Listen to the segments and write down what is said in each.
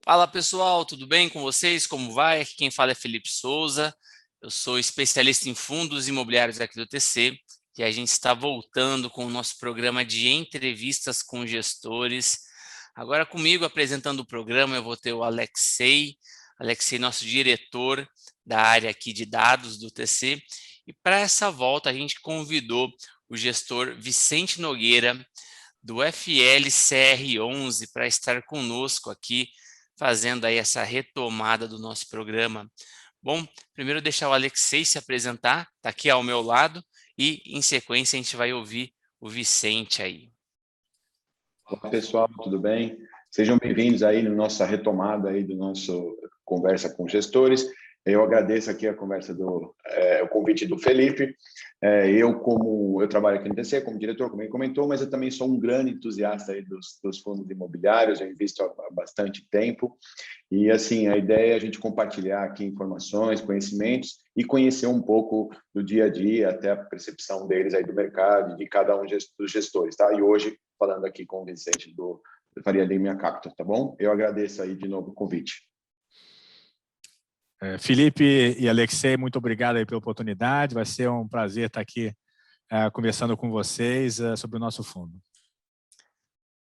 Fala pessoal, tudo bem com vocês? Como vai? Aqui quem fala é Felipe Souza, eu sou especialista em fundos imobiliários aqui do TC e a gente está voltando com o nosso programa de entrevistas com gestores. Agora comigo apresentando o programa eu vou ter o Alexei, nosso diretor da área aqui de dados do TC, e para essa volta a gente convidou o gestor Vicente Nogueira do FLCR11 para estar conosco aqui fazendo aí essa retomada do nosso programa. Bom, primeiro deixar o Alexei se apresentar, está aqui ao meu lado, e em sequência a gente vai ouvir o Vicente aí. Olá pessoal, tudo bem? Sejam bem-vindos aí na nossa retomada aí do nosso conversa com gestores. Eu agradeço aqui a conversa o convite do Felipe. Eu trabalho aqui no TC como diretor, como ele comentou, mas eu também sou um grande entusiasta aí dos fundos imobiliários, eu invisto há bastante tempo. E assim, a ideia é a gente compartilhar aqui informações, conhecimentos e conhecer um pouco do dia a dia, até a percepção deles aí do mercado, de cada um dos gestores, tá? E hoje, falando aqui com o Vicente do Faria Lima Capital, tá bom? Eu agradeço aí de novo o convite. Felipe e Alexei, muito obrigado aí pela oportunidade. Vai ser um prazer estar aqui conversando com vocês sobre o nosso fundo.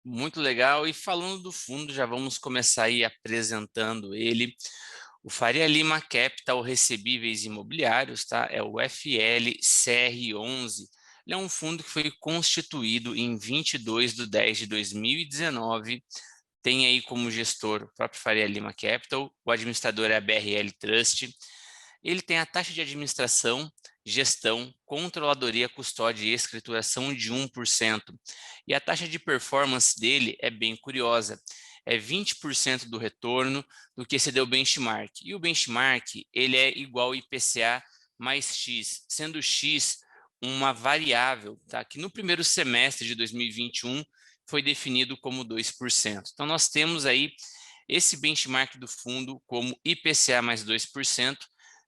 Muito legal. E falando do fundo, já vamos começar aí apresentando ele. O Faria Lima Capital Recebíveis Imobiliários, tá? É o FLCR11. Ele é um fundo que foi constituído em 22/10/2019. Tem aí como gestor o próprio Faria Lima Capital, o administrador é a BRL Trust. Ele tem a taxa de administração, gestão, controladoria, custódia e escrituração de 1%. E a taxa de performance dele é bem curiosa. É 20% do retorno do que excedeu o benchmark. E o benchmark ele é igual ao IPCA mais X, sendo X uma variável, tá? Que no primeiro semestre de 2021 foi definido como 2%. Então, nós temos aí esse benchmark do fundo como IPCA mais 2%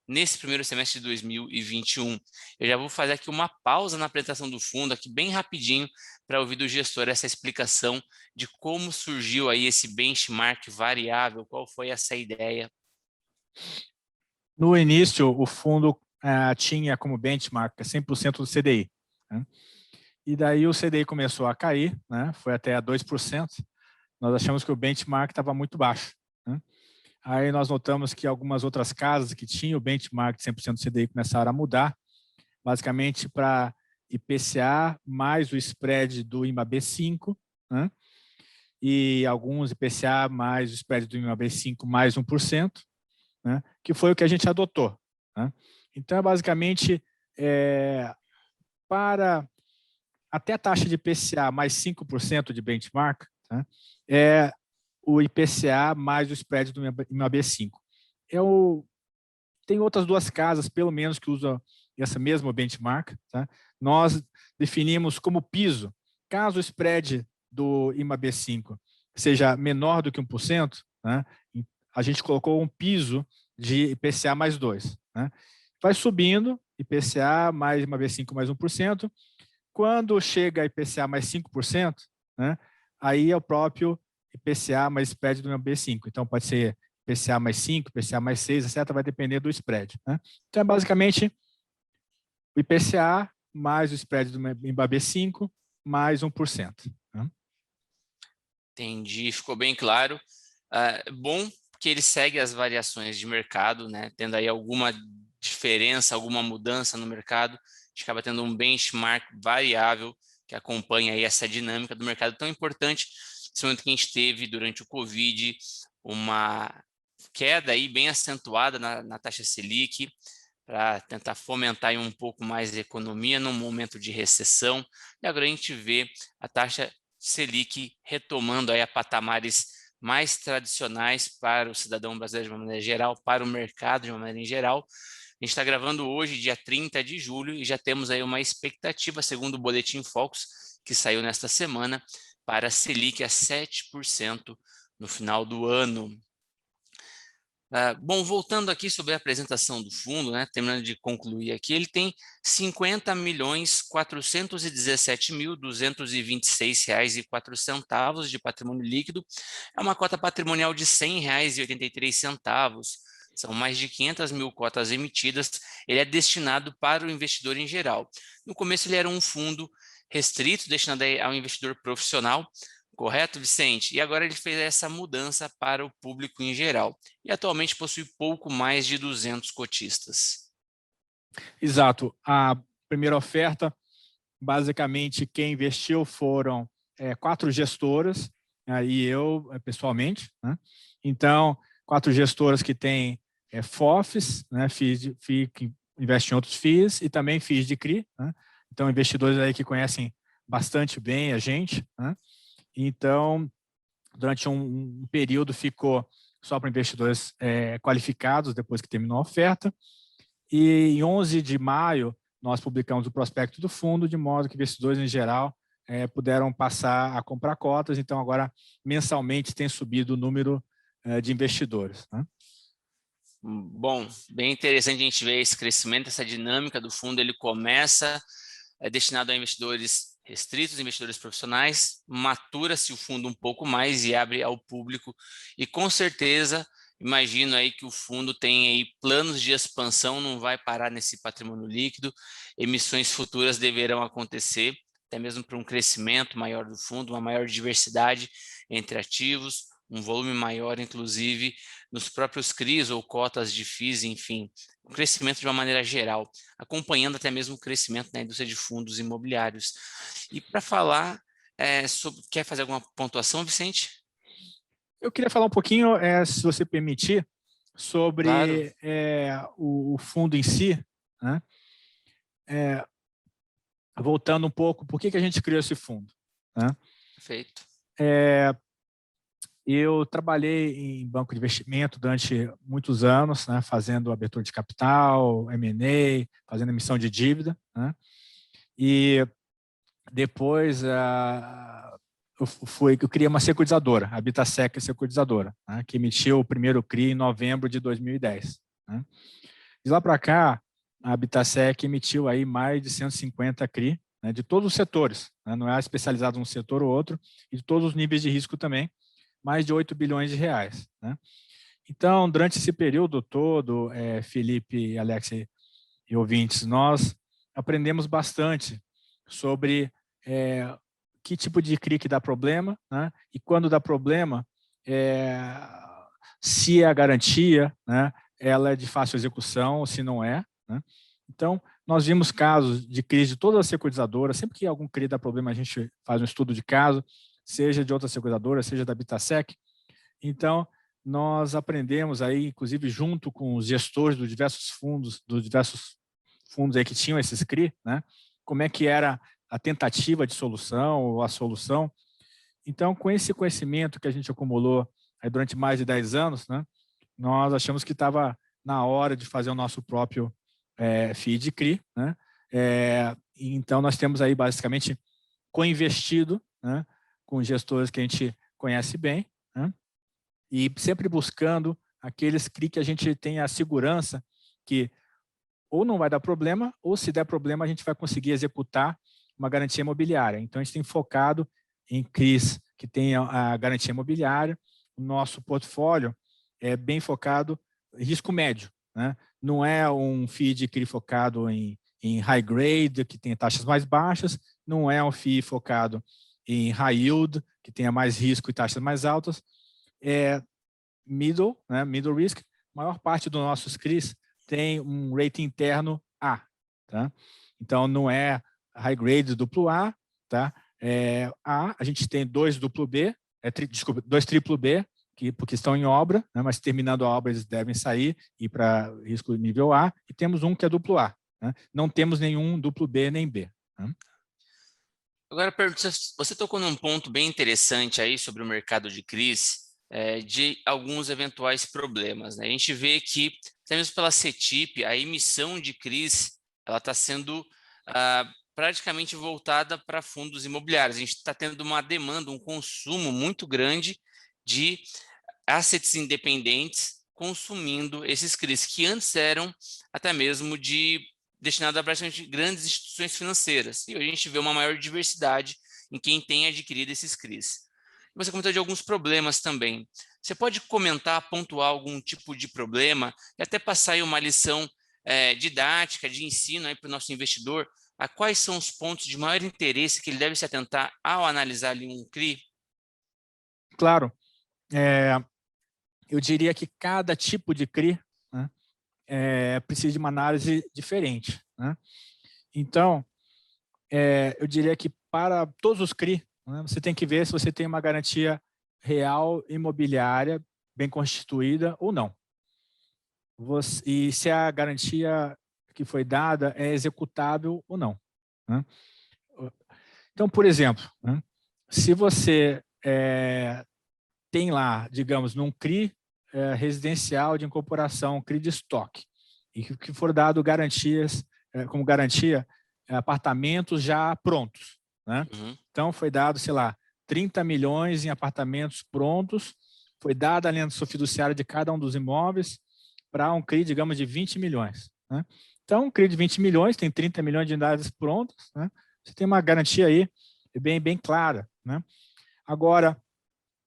nesse primeiro semestre de 2021. Eu já vou fazer aqui uma pausa na apresentação do fundo, aqui bem rapidinho, para ouvir do gestor essa explicação de como surgiu aí esse benchmark variável, qual foi essa ideia. No início, o fundo tinha como benchmark 100% do CDI, né? E daí o CDI começou a cair, né? Foi até a 2%. Nós achamos que o benchmark estava muito baixo, né? Aí nós notamos que algumas outras casas que tinham o benchmark de 100% do CDI começaram a mudar, basicamente para IPCA mais o spread do IMAB5, né? E alguns IPCA mais o spread do IMAB5 mais 1%, né? Que foi o que a gente adotou, né? Então, basicamente, para até a taxa de IPCA mais 5% de benchmark, né, é o IPCA mais o spread do IMAB5. Tem outras duas casas, pelo menos, que usam essa mesma benchmark, tá? Nós definimos como piso, caso o spread do IMAB5 seja menor do que 1%, né, a gente colocou um piso de IPCA mais 2. Né? Vai subindo, IPCA mais IMAB5 mais 1%. Quando chega a IPCA mais 5%, né, aí é o próprio IPCA mais spread do IMAB5. Então, pode ser IPCA mais 5, IPCA mais 6, etc. Vai depender do spread. Né? Então, é basicamente o IPCA mais o spread do IMAB5 mais 1%. Né? Entendi, ficou bem claro. Bom que ele segue as variações de mercado, né? Tendo aí alguma diferença, alguma mudança no mercado, a gente acaba tendo um benchmark variável que acompanha aí essa dinâmica do mercado tão importante. Esse momento que a gente teve durante o Covid, uma queda aí bem acentuada na taxa Selic, para tentar fomentar aí um pouco mais a economia num momento de recessão. E agora a gente vê a taxa Selic retomando aí a patamares mais tradicionais para o cidadão brasileiro de uma maneira geral, para o mercado de uma maneira em geral. A gente está gravando hoje, dia 30 de julho, e já temos aí uma expectativa, segundo o Boletim Focus, que saiu nesta semana, para a Selic a 7% no final do ano. Bom, voltando aqui sobre a apresentação do fundo, né, terminando de concluir aqui, ele tem R$ 50.417.226,04 de patrimônio líquido, é uma cota patrimonial de R$ 100,83, são mais de 500 mil cotas emitidas, ele é destinado para o investidor em geral. No começo ele era um fundo restrito, destinado ao investidor profissional, correto, Vicente? E agora ele fez essa mudança para o público em geral. E atualmente possui pouco mais de 200 cotistas. Exato. A primeira oferta, basicamente, quem investiu foram 4 gestoras, e eu, pessoalmente, né? Então, 4 gestoras que têm FOFs, né? FII que investem em outros FIIs, e também FIIs de CRI, né? Então, investidores aí que conhecem bastante bem a gente, né? Então, durante um período ficou só para investidores qualificados, depois que terminou a oferta. E em 11 de maio, nós publicamos o prospecto do fundo, de modo que investidores em geral puderam passar a comprar cotas. Então, agora, mensalmente, tem subido o número de investidores, né? Bom, bem interessante a gente ver esse crescimento, essa dinâmica do fundo. Ele começa destinado a investidores restritos, investidores profissionais, matura-se o fundo um pouco mais e abre ao público, e com certeza, imagino aí que o fundo tem aí planos de expansão, não vai parar nesse patrimônio líquido, emissões futuras deverão acontecer, até mesmo para um crescimento maior do fundo, uma maior diversidade entre ativos, um volume maior, inclusive, nos próprios CRIs ou cotas de FIIs, enfim, um crescimento de uma maneira geral, acompanhando até mesmo o crescimento na indústria de fundos imobiliários. E para falar sobre... Quer fazer alguma pontuação, Vicente? Eu queria falar um pouquinho, se você permitir, sobre Claro. o fundo em si, né? Voltando um pouco, por que a gente criou esse fundo, né? Perfeito. Eu trabalhei em banco de investimento durante muitos anos, né, fazendo abertura de capital, M&A, fazendo emissão de dívida, né? E depois eu criei uma securitizadora, a Habitasec Securitizadora, né, que emitiu o primeiro CRI em novembro de 2010. Né? De lá para cá, a Habitasec emitiu aí mais de 150 CRI, né, de todos os setores, né, não é especializado num setor ou outro, e de todos os níveis de risco também, mais de 8 bilhões de reais. Né? Então, durante esse período todo, Felipe, Alex e ouvintes, nós aprendemos bastante sobre que tipo de CRI que dá problema, né? E quando dá problema, se a garantia, né, ela é de fácil execução ou se não é. Né? Então, nós vimos casos de crise de todas as securitizadoras, sempre que algum CRI dá problema, a gente faz um estudo de caso, seja de outras securitizadoras, seja da Habitasec. Então, nós aprendemos aí, inclusive junto com os gestores dos diversos fundos aí que tinham esses CRI, né? Como é que era a tentativa de solução ou a solução. Então, com esse conhecimento que a gente acumulou aí durante mais de 10 anos, né, nós achamos que estava na hora de fazer o nosso próprio FII de CRI. Né? Então, nós temos aí basicamente co-investido, né, com gestores que a gente conhece bem, né, e sempre buscando aqueles CRI que a gente tem a segurança que ou não vai dar problema, ou se der problema, a gente vai conseguir executar uma garantia imobiliária. Então, a gente tem focado em CRIs que tem a garantia imobiliária. O nosso portfólio é bem focado em risco médio. Né? Não é um FII de CRI focado em high grade, que tem taxas mais baixas, não é um FII focado em high yield, que tenha mais risco e taxas mais altas. É middle, né? Middle risk. A maior parte dos nossos CRIs tem um rating interno A. Tá? Então, não é high grade duplo A, tá? A gente tem 2 duplo B, desculpa, 2 triplo B, porque estão em obra, né, mas terminando a obra eles devem sair e ir para risco nível A, e temos um que é duplo A. Né? Não temos nenhum duplo B nem B. Né? Agora, você tocou num ponto bem interessante aí sobre o mercado de CRIs, de alguns eventuais problemas. Né? A gente vê que, até mesmo pela CETIP, a emissão de CRIs ela está sendo praticamente voltada para fundos imobiliários. A gente está tendo uma demanda, um consumo muito grande de assets independentes consumindo esses CRIs, que antes eram até mesmo destinados a praticamente grandes instituições financeiras. E hoje a gente vê uma maior diversidade em quem tem adquirido esses CRIs. Você comentou de alguns problemas também. Você pode comentar, pontuar algum tipo de problema e até passar aí uma lição didática, de ensino para o nosso investidor, a quais são os pontos de maior interesse que ele deve se atentar ao analisar ali um CRI? Claro. Eu diria que cada tipo de CRI, né, precisa de uma análise diferente, né? Então, eu diria que para todos os CRI, né, você tem que ver se você tem uma garantia real imobiliária bem constituída ou não. E se a garantia que foi dada é executável ou não, né? Então, por exemplo, né, se você tem lá, digamos, num CRI residencial de incorporação, CRI de estoque, e que for dado garantias, como garantia, apartamentos já prontos, né? Uhum. Então, foi dado, sei lá, 30 milhões em apartamentos prontos, foi dada a aliança fiduciária de cada um dos imóveis para um CRI, digamos, de 20 milhões. Né? Então, um CRI de 20 milhões tem 30 milhões de unidades prontas, né? Você tem uma garantia aí bem clara, né? Agora,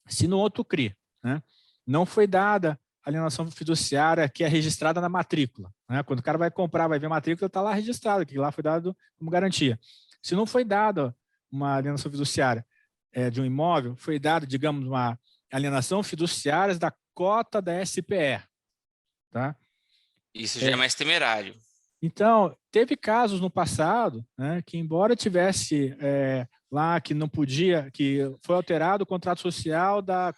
se no outro CRI, né, não foi dada a alienação fiduciária que é registrada na matrícula, né? Quando o cara vai comprar, vai ver a matrícula, está lá registrado, que lá foi dado como garantia. Se não foi dada uma alienação fiduciária de um imóvel, foi dado, digamos, uma alienação fiduciária da cota da SPE. Tá? Isso já é mais temerário. Então, teve casos no passado, né, que embora tivesse lá que não podia, que foi alterado o contrato social da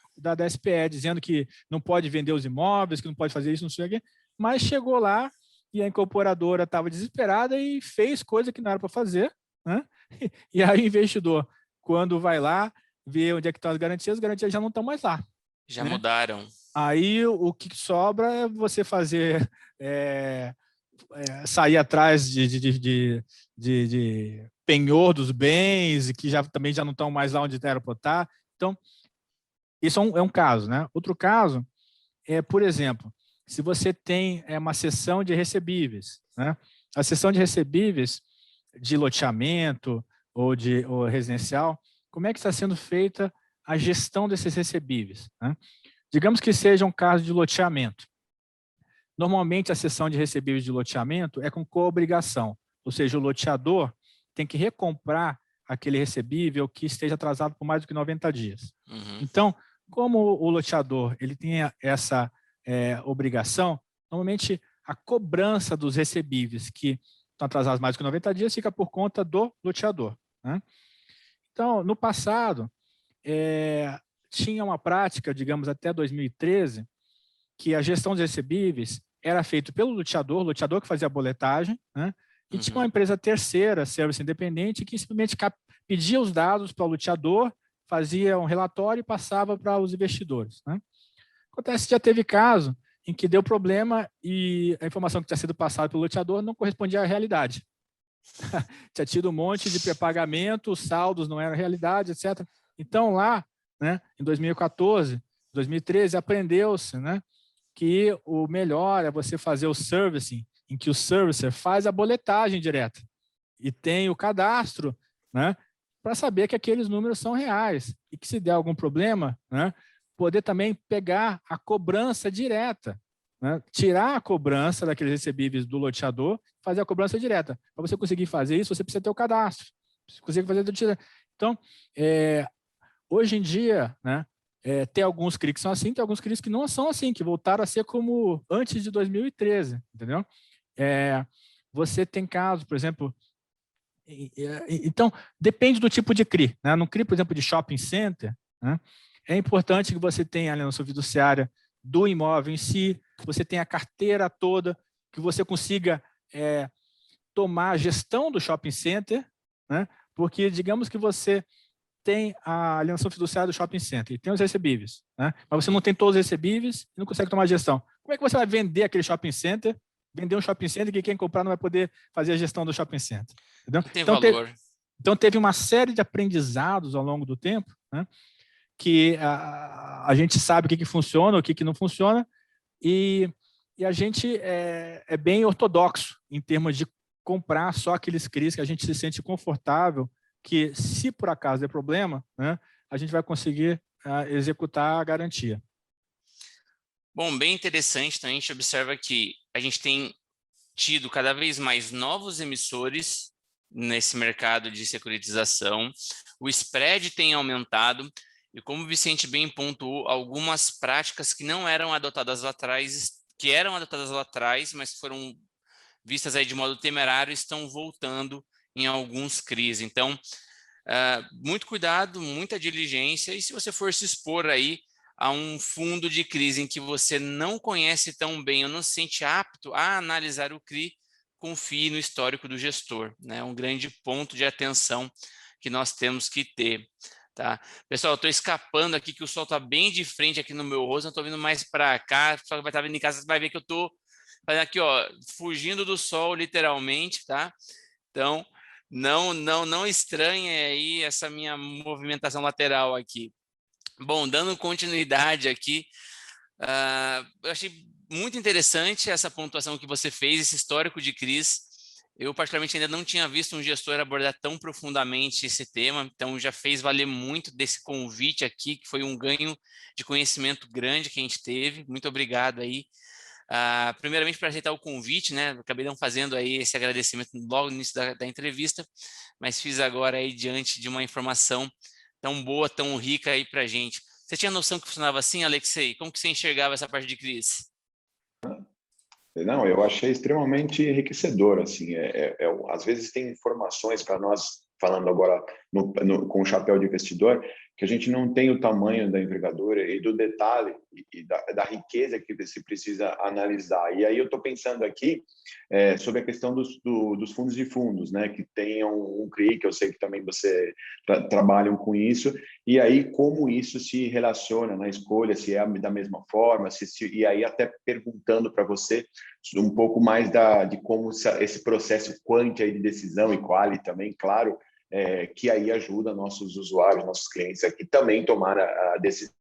SPE, dizendo que não pode vender os imóveis, que não pode fazer isso, não sei o quê, mas chegou lá e a incorporadora estava desesperada e fez coisa que não era para fazer, né? E aí o investidor, quando vai lá, vê onde é que estão as garantias já não estão mais lá. Já né? mudaram. Aí o que sobra é você fazer... sair atrás de penhor dos bens, que também já não estão mais lá onde era para estar. Então, isso é um caso. Né? Outro caso é, por exemplo, se você tem uma cessão de recebíveis. Né? A cessão de recebíveis de loteamento ou residencial, como é que está sendo feita a gestão desses recebíveis? Né? Digamos que seja um caso de loteamento. Normalmente, a cessão de recebíveis de loteamento é com coobrigação, ou seja, o loteador tem que recomprar aquele recebível que esteja atrasado por mais do que 90 dias. Uhum. Então, como o loteador ele tem essa obrigação, normalmente a cobrança dos recebíveis que estão atrasados mais do que 90 dias fica por conta do loteador. Né? Então, no passado, tinha uma prática, digamos, até 2013, que a gestão dos recebíveis era feita pelo loteador que fazia a boletagem, né? E tinha uma empresa terceira, serviço independente, que simplesmente pedia os dados para o loteador, fazia um relatório e passava para os investidores. Né? Acontece que já teve caso em que deu problema e a informação que tinha sido passada pelo loteador não correspondia à realidade. Tinha tido um monte de pré-pagamento, os saldos não eram realidade, etc. Então, lá, né, em 2014, 2013, aprendeu-se, né, que o melhor é você fazer o servicing, em que o servicer faz a boletagem direta e tem o cadastro, né, para saber que aqueles números são reais e que se der algum problema, né, poder também pegar a cobrança direta, né, tirar a cobrança daqueles recebíveis do loteador, fazer a cobrança direta. Para você conseguir fazer isso, você precisa ter o cadastro. Você consegue fazer então, hoje em dia, né, tem alguns CRIs que são assim, tem alguns CRIs que não são assim, que voltaram a ser como antes de 2013, entendeu? Você tem casos, por exemplo, então, depende do tipo de CRI. Né? No CRI, por exemplo, de shopping center, né, é importante que você tenha a alienação fiduciária do imóvel em si, você tenha a carteira toda, que você consiga tomar a gestão do shopping center, né? Porque digamos que você tem a alienação fiduciária do shopping center e tem os recebíveis, né? Mas você não tem todos os recebíveis e não consegue tomar a gestão. Como é que você vai vender aquele shopping center, vender um shopping center que quem comprar não vai poder fazer a gestão do shopping center? Entendeu? Não tem valor. Então, teve uma série de aprendizados ao longo do tempo, né? Que a gente sabe o que funciona, o que não funciona, E a gente é bem ortodoxo em termos de comprar só aqueles CRIs que a gente se sente confortável, que se por acaso der problema, né, a gente vai conseguir executar a garantia. Bom, bem interessante, então a gente observa que a gente tem tido cada vez mais novos emissores nesse mercado de securitização, o spread tem aumentado, e como o Vicente bem pontuou, algumas práticas que não eram adotadas lá atrás, mas foram vistas aí de modo temerário, estão voltando em alguns CRIs. Então, muito cuidado, muita diligência, e se você for se expor aí a um fundo de CRIs em que você não conhece tão bem ou não se sente apto a analisar o CRI, confie no histórico do gestor, né? Um grande ponto de atenção que nós temos que ter. Tá? Pessoal, eu estou escapando aqui, que o sol está bem de frente aqui no meu rosto, não estou vindo mais para cá, só que vai estar vindo em casa, você vai ver que eu estou fazendo aqui, ó, fugindo do sol, literalmente, tá? Então, não estranhe aí essa minha movimentação lateral aqui. Bom, dando continuidade aqui, eu achei muito interessante essa pontuação que você fez, esse histórico de CRIs. Eu, particularmente, ainda não tinha visto um gestor abordar tão profundamente esse tema, então já fez valer muito desse convite aqui, que foi um ganho de conhecimento grande que a gente teve. Muito obrigado aí. Primeiramente, para aceitar o convite, né? Acabei não fazendo aí esse agradecimento logo no início da entrevista, mas fiz agora aí diante de uma informação tão boa, tão rica aí para a gente. Você tinha noção que funcionava assim, Alexei? Como que você enxergava essa parte de CRIs? Não, eu achei extremamente enriquecedor, assim, às vezes tem informações para nós, falando agora com o chapéu de investidor, que a gente não tem o tamanho da envergadura e do detalhe e da riqueza que você precisa analisar. E aí eu estou pensando aqui sobre a questão dos fundos de fundos, né, que tenham um CRI, que eu sei que também você trabalham com isso, e aí como isso se relaciona na escolha, se é da mesma forma, e aí até perguntando para você um pouco mais de como esse processo quant aí de decisão e quali também, claro, que aí ajuda nossos usuários, nossos clientes aqui também tomar a decisão.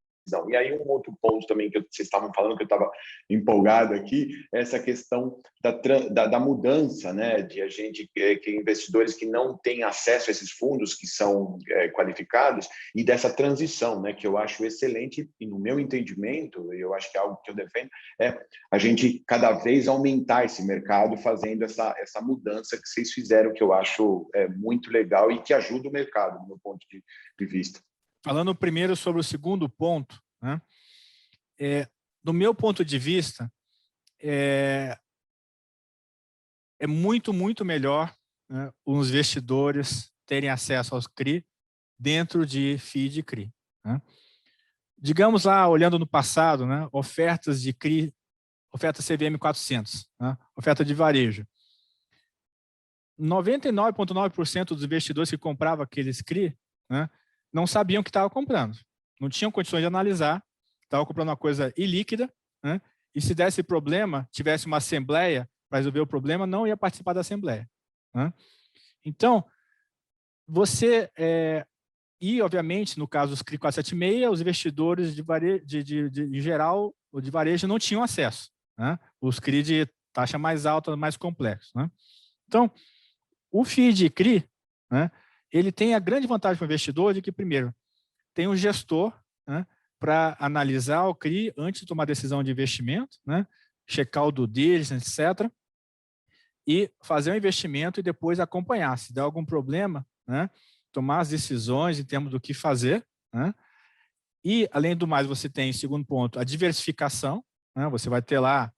E aí um outro ponto também que vocês estavam falando, que eu estava empolgado aqui, é essa questão da mudança, né, de a gente, que investidores que não têm acesso a esses fundos que são qualificados, e dessa transição, né, que eu acho excelente, e no meu entendimento, eu acho que é algo que eu defendo, é a gente cada vez aumentar esse mercado fazendo essa mudança que vocês fizeram, que eu acho muito legal e que ajuda o mercado, do meu ponto de vista. Falando primeiro sobre o segundo ponto, né? Do meu ponto de vista, é muito, muito melhor, né, os investidores terem acesso aos CRI dentro de FII de CRI. Né? Digamos lá, olhando no passado, né, ofertas de CRI, oferta CVM 400, né, oferta de varejo. 99,9% dos investidores que compravam aqueles CRI, né, não sabiam o que estavam comprando, não tinham condições de analisar, estavam comprando uma coisa ilíquida, né, e se desse problema, tivesse uma assembleia para resolver o problema, não ia participar da assembleia. Né? Então, você, e obviamente, no caso dos CRI 476, os investidores em geral, ou de varejo, não tinham acesso. Né? Os CRI de taxa mais alta, mais complexos. Né? Então, o FII de CRI, né, ele tem a grande vantagem para o investidor de que, primeiro, tem um gestor, né, para analisar o CRI antes de tomar decisão de investimento, né, checar o due diligence, etc., e fazer o investimento e depois acompanhar. Se der algum problema, né, tomar as decisões em termos do que fazer. Né, e, além do mais, você tem, segundo ponto, a diversificação. Né, você vai ter lá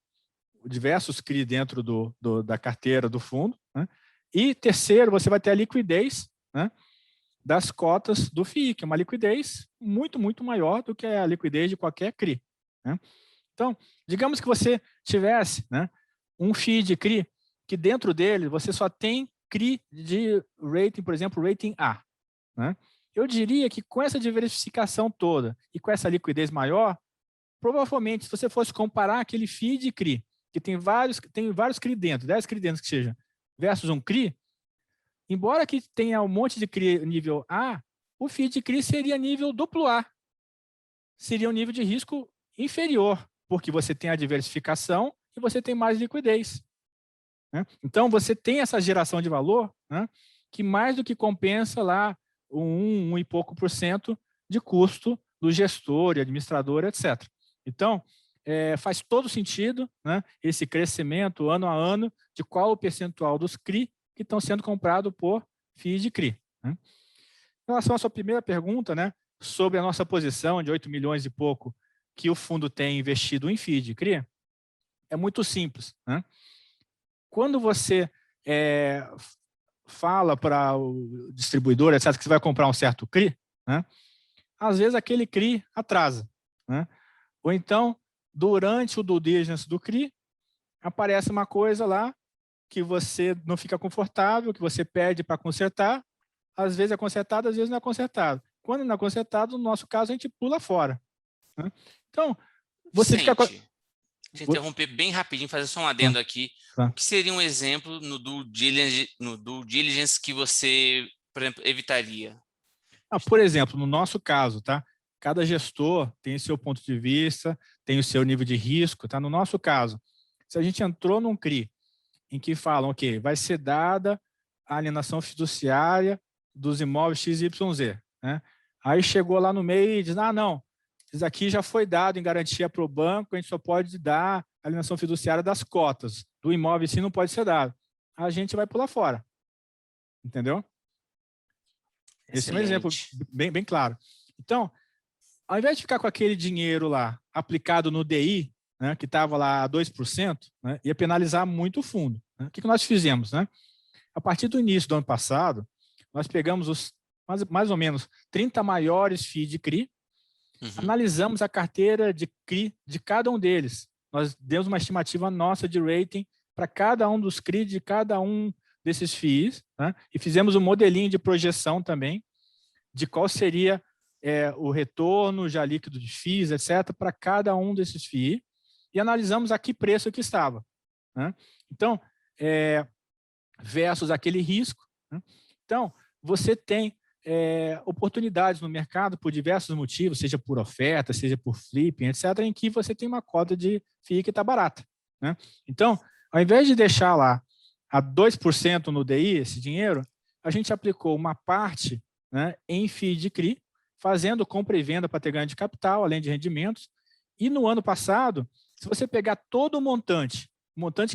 diversos CRI dentro da carteira do fundo. Né, e, terceiro, você vai ter a liquidez, né, das cotas do FII, que é uma liquidez muito, muito maior do que a liquidez de qualquer CRI. Né? Então, digamos que você tivesse, né, um FII de CRI, que dentro dele você só tem CRI de rating, por exemplo, rating A. Né? Eu diria que com essa diversificação toda e com essa liquidez maior, provavelmente, se você fosse comparar aquele FII de CRI, que tem vários CRI dentro, 10 CRI dentro que seja, versus um CRI, embora que tenha um monte de CRI nível A, o FII de CRI seria nível duplo A. Seria um nível de risco inferior porque você tem a diversificação e você tem mais liquidez, né? Então, você tem essa geração de valor, né, que mais do que compensa lá um e pouco por cento de custo do gestor e administrador, etc. Então, faz todo sentido, né, esse crescimento ano a ano de qual o percentual dos CRI que estão sendo comprados por FII de CRI, né? Em relação à sua primeira pergunta, né, sobre a nossa posição de 8 milhões e pouco que o fundo tem investido em FII de CRI, é muito simples, né? Quando você fala para o distribuidor, etc., que você vai comprar um certo CRI, né, às vezes aquele CRI atrasa, né? Ou então, durante o due diligence do CRI, aparece uma coisa lá que você não fica confortável, que você pede para consertar, às vezes é consertado, às vezes não é consertado. Quando não é consertado, no nosso caso, a gente pula fora, né? Então, você fica... Deixa eu interromper bem rapidinho, fazer só um adendo aqui. Tá. O que seria um exemplo no due diligence que você, por exemplo, evitaria? Por exemplo, no nosso caso, tá? Cada gestor tem o seu ponto de vista, tem o seu nível de risco, tá? No nosso caso, se a gente entrou num CRI em que falam, ok, vai ser dada a alienação fiduciária dos imóveis XYZ, né? Aí chegou lá no meio e diz, não, isso aqui já foi dado em garantia para o banco, a gente só pode dar a alienação fiduciária das cotas, do imóvel sim não pode ser dado. A gente vai pular fora, entendeu? Esse é um exemplo bem claro. Então, ao invés de ficar com aquele dinheiro lá aplicado no DI, né, que estava lá a 2%, né, ia penalizar muito o fundo, né? O que nós fizemos, né? A partir do início do ano passado, nós pegamos os mais ou menos 30 maiores FII de CRI, analisamos a carteira de CRI de cada um deles. Nós demos uma estimativa nossa de rating para cada um dos CRI de cada um desses FIIs, né? E fizemos um modelinho de projeção também de qual seria o retorno já líquido de FIIs, etc., para cada um desses FIIs, e analisamos a que preço que estava, né? Então, versus aquele risco, né? Então, você tem oportunidades no mercado por diversos motivos, seja por oferta, seja por flipping, etc., em que você tem uma cota de FII que está barata, né? Então, ao invés de deixar lá a 2% no DI, esse dinheiro, a gente aplicou uma parte, né, em FII de CRI, fazendo compra e venda para ter ganho de capital, além de rendimentos. E no ano passado, se você pegar todo o montante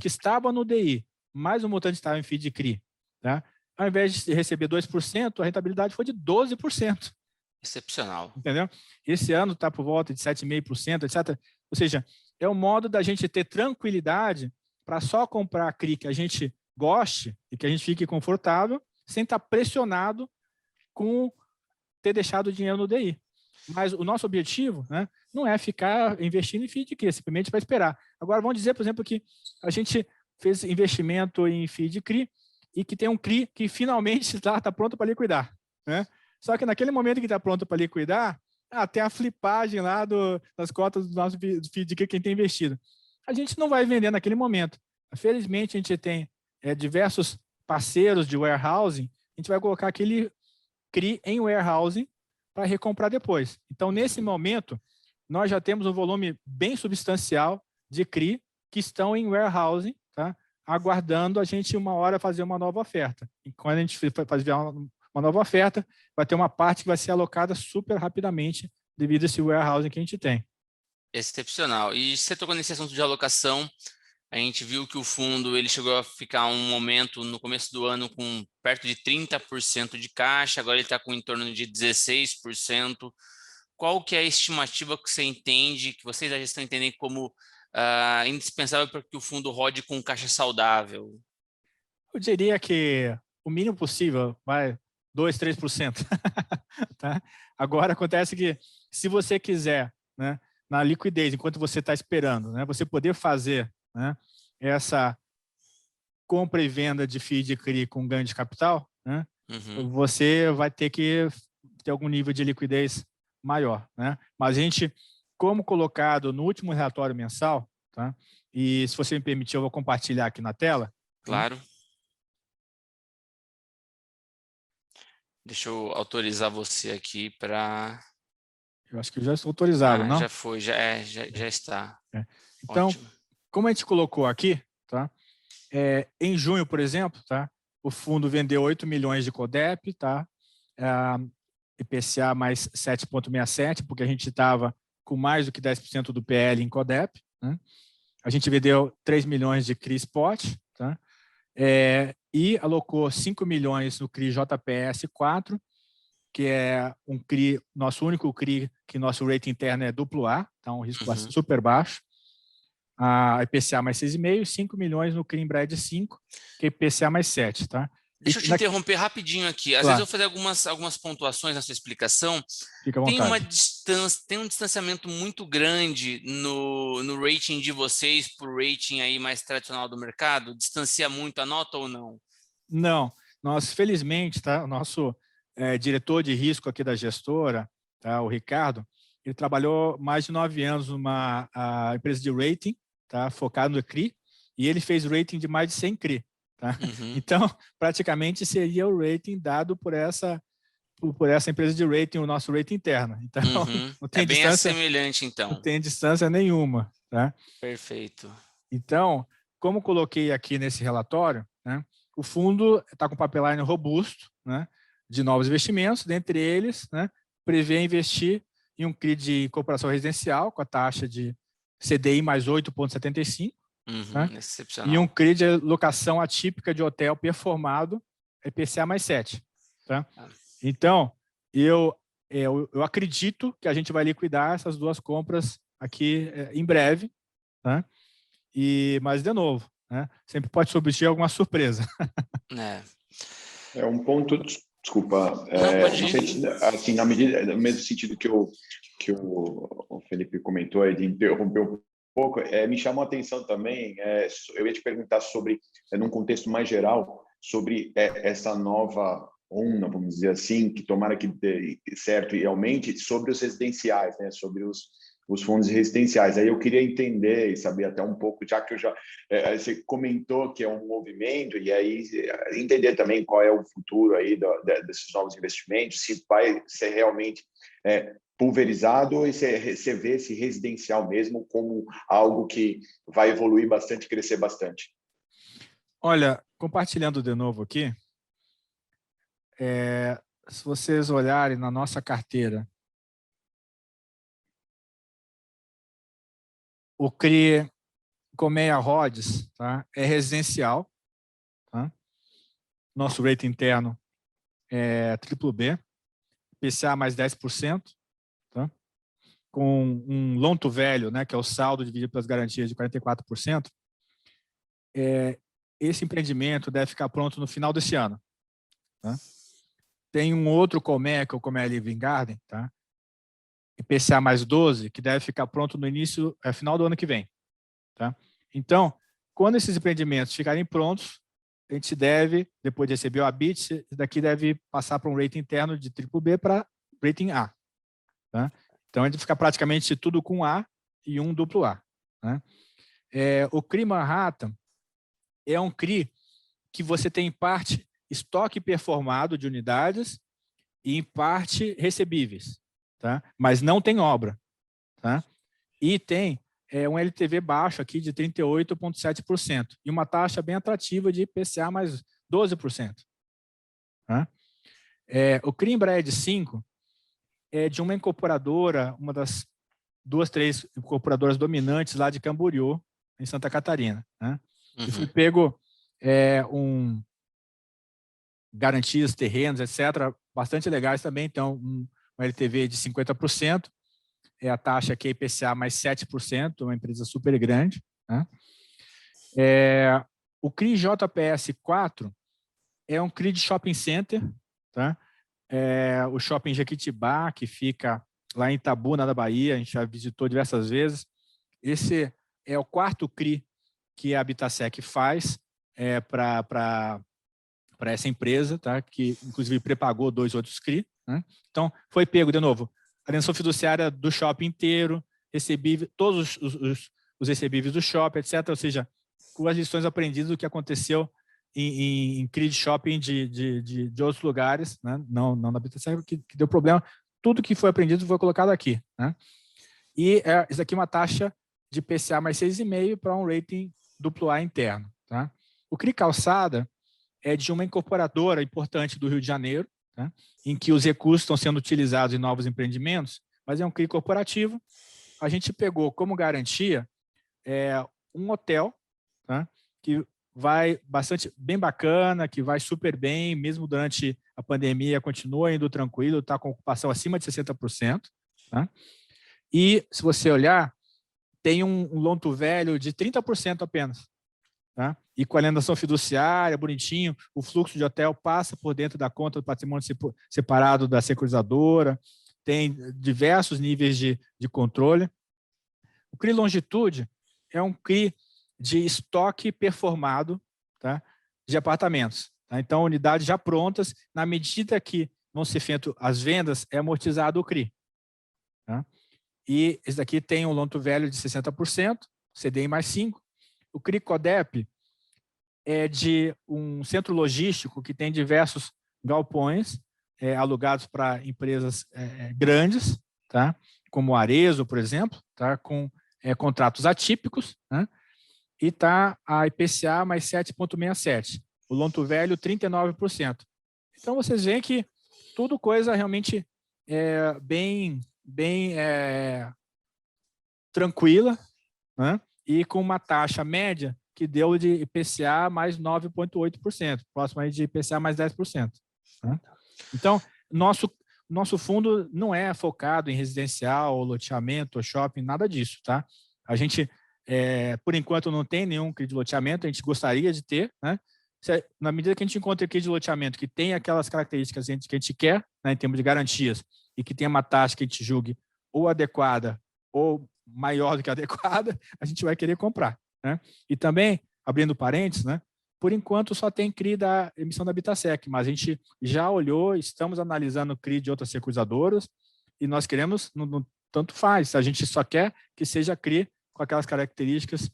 que estava no DI, mais o montante que estava em FII de CRI, tá? Ao invés de receber 2%, a rentabilidade foi de 12%. Excepcional. Entendeu? Esse ano está por volta de 7,5%, etc. Ou seja, é um modo da gente ter tranquilidade para só comprar a CRI que a gente goste e que a gente fique confortável, sem estar pressionado com ter deixado o dinheiro no DI. Mas o nosso objetivo, né, não é ficar investindo em FII de CRI, simplesmente para esperar. Agora, vamos dizer, por exemplo, que a gente fez investimento em FII de CRI e que tem um CRI que finalmente está pronto para liquidar, né? Só que naquele momento que está pronto para liquidar, tem a flipagem lá das cotas do nosso FII de CRI que tem investido. A gente não vai vender naquele momento. Felizmente, a gente tem diversos parceiros de warehousing, a gente vai colocar aquele CRI em warehousing para recomprar depois. Então, nesse momento, nós já temos um volume bem substancial de CRI que estão em warehousing, tá? Aguardando a gente uma hora fazer uma nova oferta. E quando a gente fazer uma nova oferta, vai ter uma parte que vai ser alocada super rapidamente devido a esse warehousing que a gente tem. Excepcional. E você tocou nesse assunto de alocação, a gente viu que o fundo ele chegou a ficar um momento no começo do ano com perto de 30% de caixa, agora ele está com em torno de 16%. Qual que é a estimativa que você entende, que vocês da gestão entendem como indispensável para que o fundo rode com caixa saudável? Eu diria que o mínimo possível, vai 2%, 3%. Tá? Agora, acontece que se você quiser, né, na liquidez, enquanto você está esperando, né, você poder fazer, né, essa compra e venda de FII de CRI com ganho de capital, né, você vai ter que ter algum nível de liquidez maior, né? Mas a gente, como colocado no último relatório mensal, tá? E se você me permitir, eu vou compartilhar aqui na tela. Claro. Deixa eu autorizar você aqui para... Eu acho que já estou autorizado, não? Já foi, já está. Então, Ótimo. como a gente colocou aqui, tá? Em junho, por exemplo, tá? O fundo vendeu 8 milhões de CODEP, tá? IPCA mais 7,67, porque a gente estava com mais do que 10% do PL em CODEP, né? A gente vendeu 3 milhões de CRI Spot, tá? E alocou 5 milhões no CRI JPS 4, que é um CRI, nosso único CRI, que nosso rating interno é AA, tá? Um risco super baixo. A IPCA mais 6,5, 5 milhões no CRI Embred 5, que é IPCA mais 7, tá? Deixa eu te interromper rapidinho aqui. Às vezes eu vou fazer algumas pontuações na sua explicação. Fica à vontade. Tem um distanciamento muito grande no rating de vocês para o rating aí mais tradicional do mercado? Distancia muito a nota ou não? Não. Nós, felizmente, tá? O nosso diretor de risco aqui da gestora, tá? O Ricardo, ele trabalhou mais de 9 anos numa empresa de rating, tá? Focado no CRI, e ele fez rating de mais de 100 CRI. Tá? Então, praticamente seria o rating dado por essa empresa de rating, o nosso rating interno. Então, não tem bem distância, semelhante, então. Não tem distância nenhuma. Tá? Perfeito. Então, como coloquei aqui nesse relatório, né, o fundo está com pipeline robusto, né, de novos investimentos, dentre eles, né, prevê investir em um CRI de incorporação residencial com a taxa de CDI mais 8,75, né? Excepcional. E um CRI de locação atípica de hotel performado, IPCA mais 7. Tá? Então, eu acredito que a gente vai liquidar essas duas compras aqui em breve. Tá? Mas, de novo, né? Sempre pode surgir alguma surpresa. Um ponto, desculpa, assim, no mesmo sentido que o Felipe comentou aí de interromper um pouco, me chamou a atenção também, eu ia te perguntar sobre, num contexto mais geral, sobre essa nova onda, vamos dizer assim, que tomara que dê certo e aumente, sobre os residenciais, né, sobre os fundos residenciais. Aí eu queria entender e saber até um pouco, já que você comentou que é um movimento, e aí entender também qual é o futuro aí desses novos investimentos, se vai ser realmente pulverizado ou você vê esse residencial mesmo como algo que vai evoluir bastante, crescer bastante? Olha, compartilhando de novo aqui, se vocês olharem na nossa carteira, o CRI Colmeia Rhodes, tá? É residencial. Tá? Nosso rating interno é BBB, IPCA mais 10%, tá? Com um loan to value, né, que é o saldo dividido pelas garantias de 44%. Esse empreendimento deve ficar pronto no final desse ano. Tá? Tem um outro Colmeia, que é o Colmeia Living Garden, tá? IPCA mais 12, que deve ficar pronto no final do ano que vem. Tá? Então, quando esses empreendimentos ficarem prontos, a gente deve, depois de receber o ABIT, esse daqui deve passar para um rating interno de BBB para rating A. Tá? Então, a gente fica praticamente tudo com A e um duplo A. Né? O CRI Manhattan é um CRI que você tem, em parte, estoque performado de unidades e, em parte, recebíveis. Tá? Mas não tem obra. Tá? E tem um LTV baixo aqui de 38,7% e uma taxa bem atrativa de IPCA mais 12%. Tá? O CRI Embred 5 é de uma incorporadora, uma das 2, 3 incorporadoras dominantes lá de Camboriú, em Santa Catarina. Né? E foi pego garantias, terrenos, etc., bastante legais também, então um LTV de 50%, a taxa aqui é IPCA mais 7%, uma empresa super grande. Né? O CRI JPS 4 é um CRI de shopping center, tá? O shopping Jequitibá, que fica lá em Itabuna, na Bahia, a gente já visitou diversas vezes. Esse é o quarto CRI que a Habitasec faz para essa empresa, tá? Que inclusive prepagou 2 outros CRI. Né? Então, foi pego de novo alienação fiduciária do shopping inteiro, todos os recebíveis do shopping, etc. Ou seja, com as lições aprendidas do que aconteceu em CRI de shopping de outros lugares, né? Não na Habitasec, que deu problema, tudo que foi aprendido foi colocado aqui, né? E isso aqui é uma taxa de IPCA mais 6,5 para um rating AA interno, tá? O CRI Calçada é de uma incorporadora importante do Rio de Janeiro, tá? Em que os recursos estão sendo utilizados em novos empreendimentos, mas é um CRI corporativo. A gente pegou como garantia um hotel, tá? Que vai bem bacana, que vai super bem, mesmo durante a pandemia, continua indo tranquilo, está com ocupação acima de 60%. Tá? E, se você olhar, tem um loan to value de 30% apenas. Tá? E com a alienação fiduciária, bonitinho, o fluxo de hotel passa por dentro da conta do patrimônio separado da securizadora, tem diversos níveis de controle. O CRI Longitude é um CRI de estoque performado, tá, de apartamentos. Tá? Então, unidades já prontas, na medida que vão ser feitas as vendas, é amortizado o CRI. Tá? E esse daqui tem um loan to value de 60%, CDI mais 5. O CRI Codep é de um centro logístico que tem diversos galpões alugados para empresas grandes, tá? Como o Arezzo, por exemplo, tá? Com contratos atípicos, né? E está a IPCA mais 7,67. O loan to value, 39%. Então, vocês veem que tudo coisa realmente bem tranquila, né? E com uma taxa média que deu de IPCA mais 9,8%, próximo aí de IPCA mais 10%. Né? Então, nosso fundo não é focado em residencial, ou loteamento, ou shopping, nada disso, tá? A gente, por enquanto, não tem nenhum CRI de loteamento, a gente gostaria de ter, né? Na medida que a gente encontra CRI de loteamento que tem aquelas características que a gente quer, né, em termos de garantias, e que tem uma taxa que a gente julgue ou adequada ou maior do que adequada, a gente vai querer comprar. Né? E também, abrindo parênteses, né, por enquanto só tem CRI da emissão da Habitasec, mas a gente já olhou, estamos analisando o CRI de outras securizadoras e nós queremos, tanto faz, a gente só quer que seja CRI com aquelas características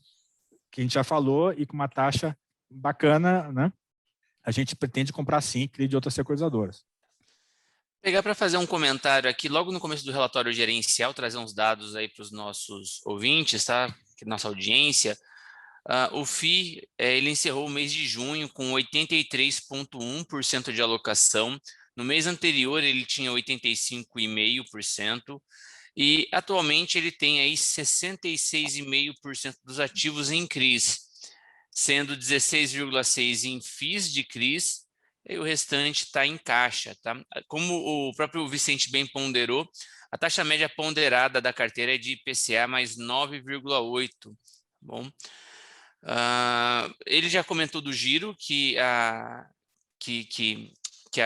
que a gente já falou e com uma taxa bacana, né? A gente pretende comprar sim CRI de outras securizadoras. Pegar para fazer um comentário aqui, logo no começo do relatório gerencial, trazer uns dados aí para os nossos ouvintes, tá? Nossa audiência. O FII, ele encerrou o mês de junho com 83,1% de alocação. No mês anterior, ele tinha 85,5%. E atualmente ele tem aí 66,5% dos ativos em CRIs, sendo 16,6% em FIIs de CRIs, e o restante está em caixa. Tá? Como o próprio Vicente bem ponderou, a taxa média ponderada da carteira é de IPCA mais 9,8%. Bom, ele já comentou do giro que a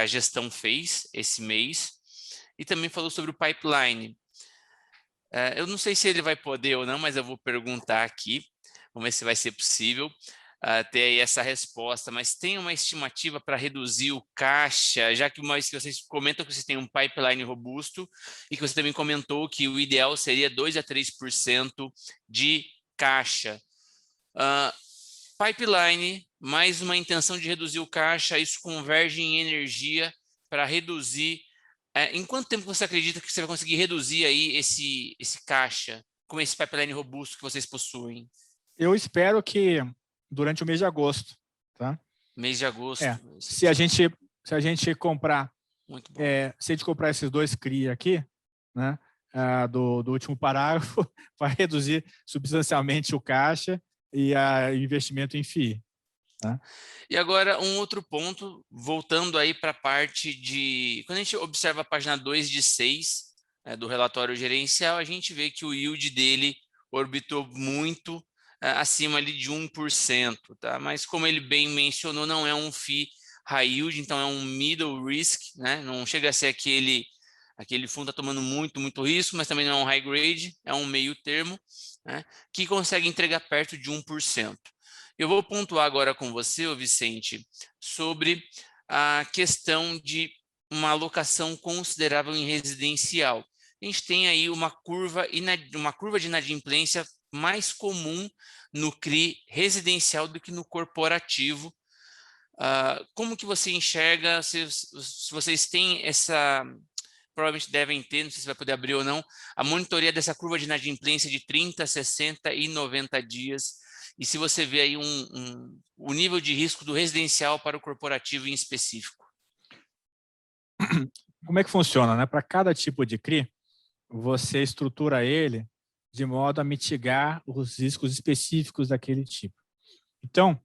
gestão fez esse mês e também falou sobre o pipeline. Eu não sei se ele vai poder ou não, mas eu vou perguntar aqui. Vamos ver se vai ser possível ter aí essa resposta. Mas tem uma estimativa para reduzir o caixa, já que uma vez que vocês comentam que vocês têm um pipeline robusto e que você também comentou que o ideal seria 2 a 3% de caixa. Pipeline, mais uma intenção de reduzir o caixa, isso converge em energia para reduzir. Em quanto tempo você acredita que você vai conseguir reduzir aí esse caixa com esse pipeline robusto que vocês possuem? Eu espero que durante o mês de agosto, tá? Mês de agosto. Se a gente comprar, muito bom. Se a gente comprar esses dois CRI aqui, né, do último parágrafo, vai reduzir substancialmente o caixa e o investimento em FII. Tá? E agora, um outro ponto, voltando aí para a parte de... Quando a gente observa a página 2 de 6 do relatório gerencial, a gente vê que o yield dele orbitou muito acima ali de 1%. Tá? Mas como ele bem mencionou, não é um FII high yield, então é um middle risk, né? Não chega a ser aquele fundo está tomando muito risco, mas também não é um high grade, é um meio termo, né? Que consegue entregar perto de 1%. Eu vou pontuar agora com você, Vicente, sobre a questão de uma alocação considerável em residencial. A gente tem aí uma curva de inadimplência mais comum no CRI residencial do que no corporativo. Como que você enxerga, se vocês têm provavelmente devem ter, não sei se vai poder abrir ou não, a monitoria dessa curva de inadimplência de 30, 60 e 90 dias. E se você vê aí o nível de risco do residencial para o corporativo em específico. Como é que funciona, né? Para cada tipo de CRI, você estrutura ele de modo a mitigar os riscos específicos daquele tipo. Então,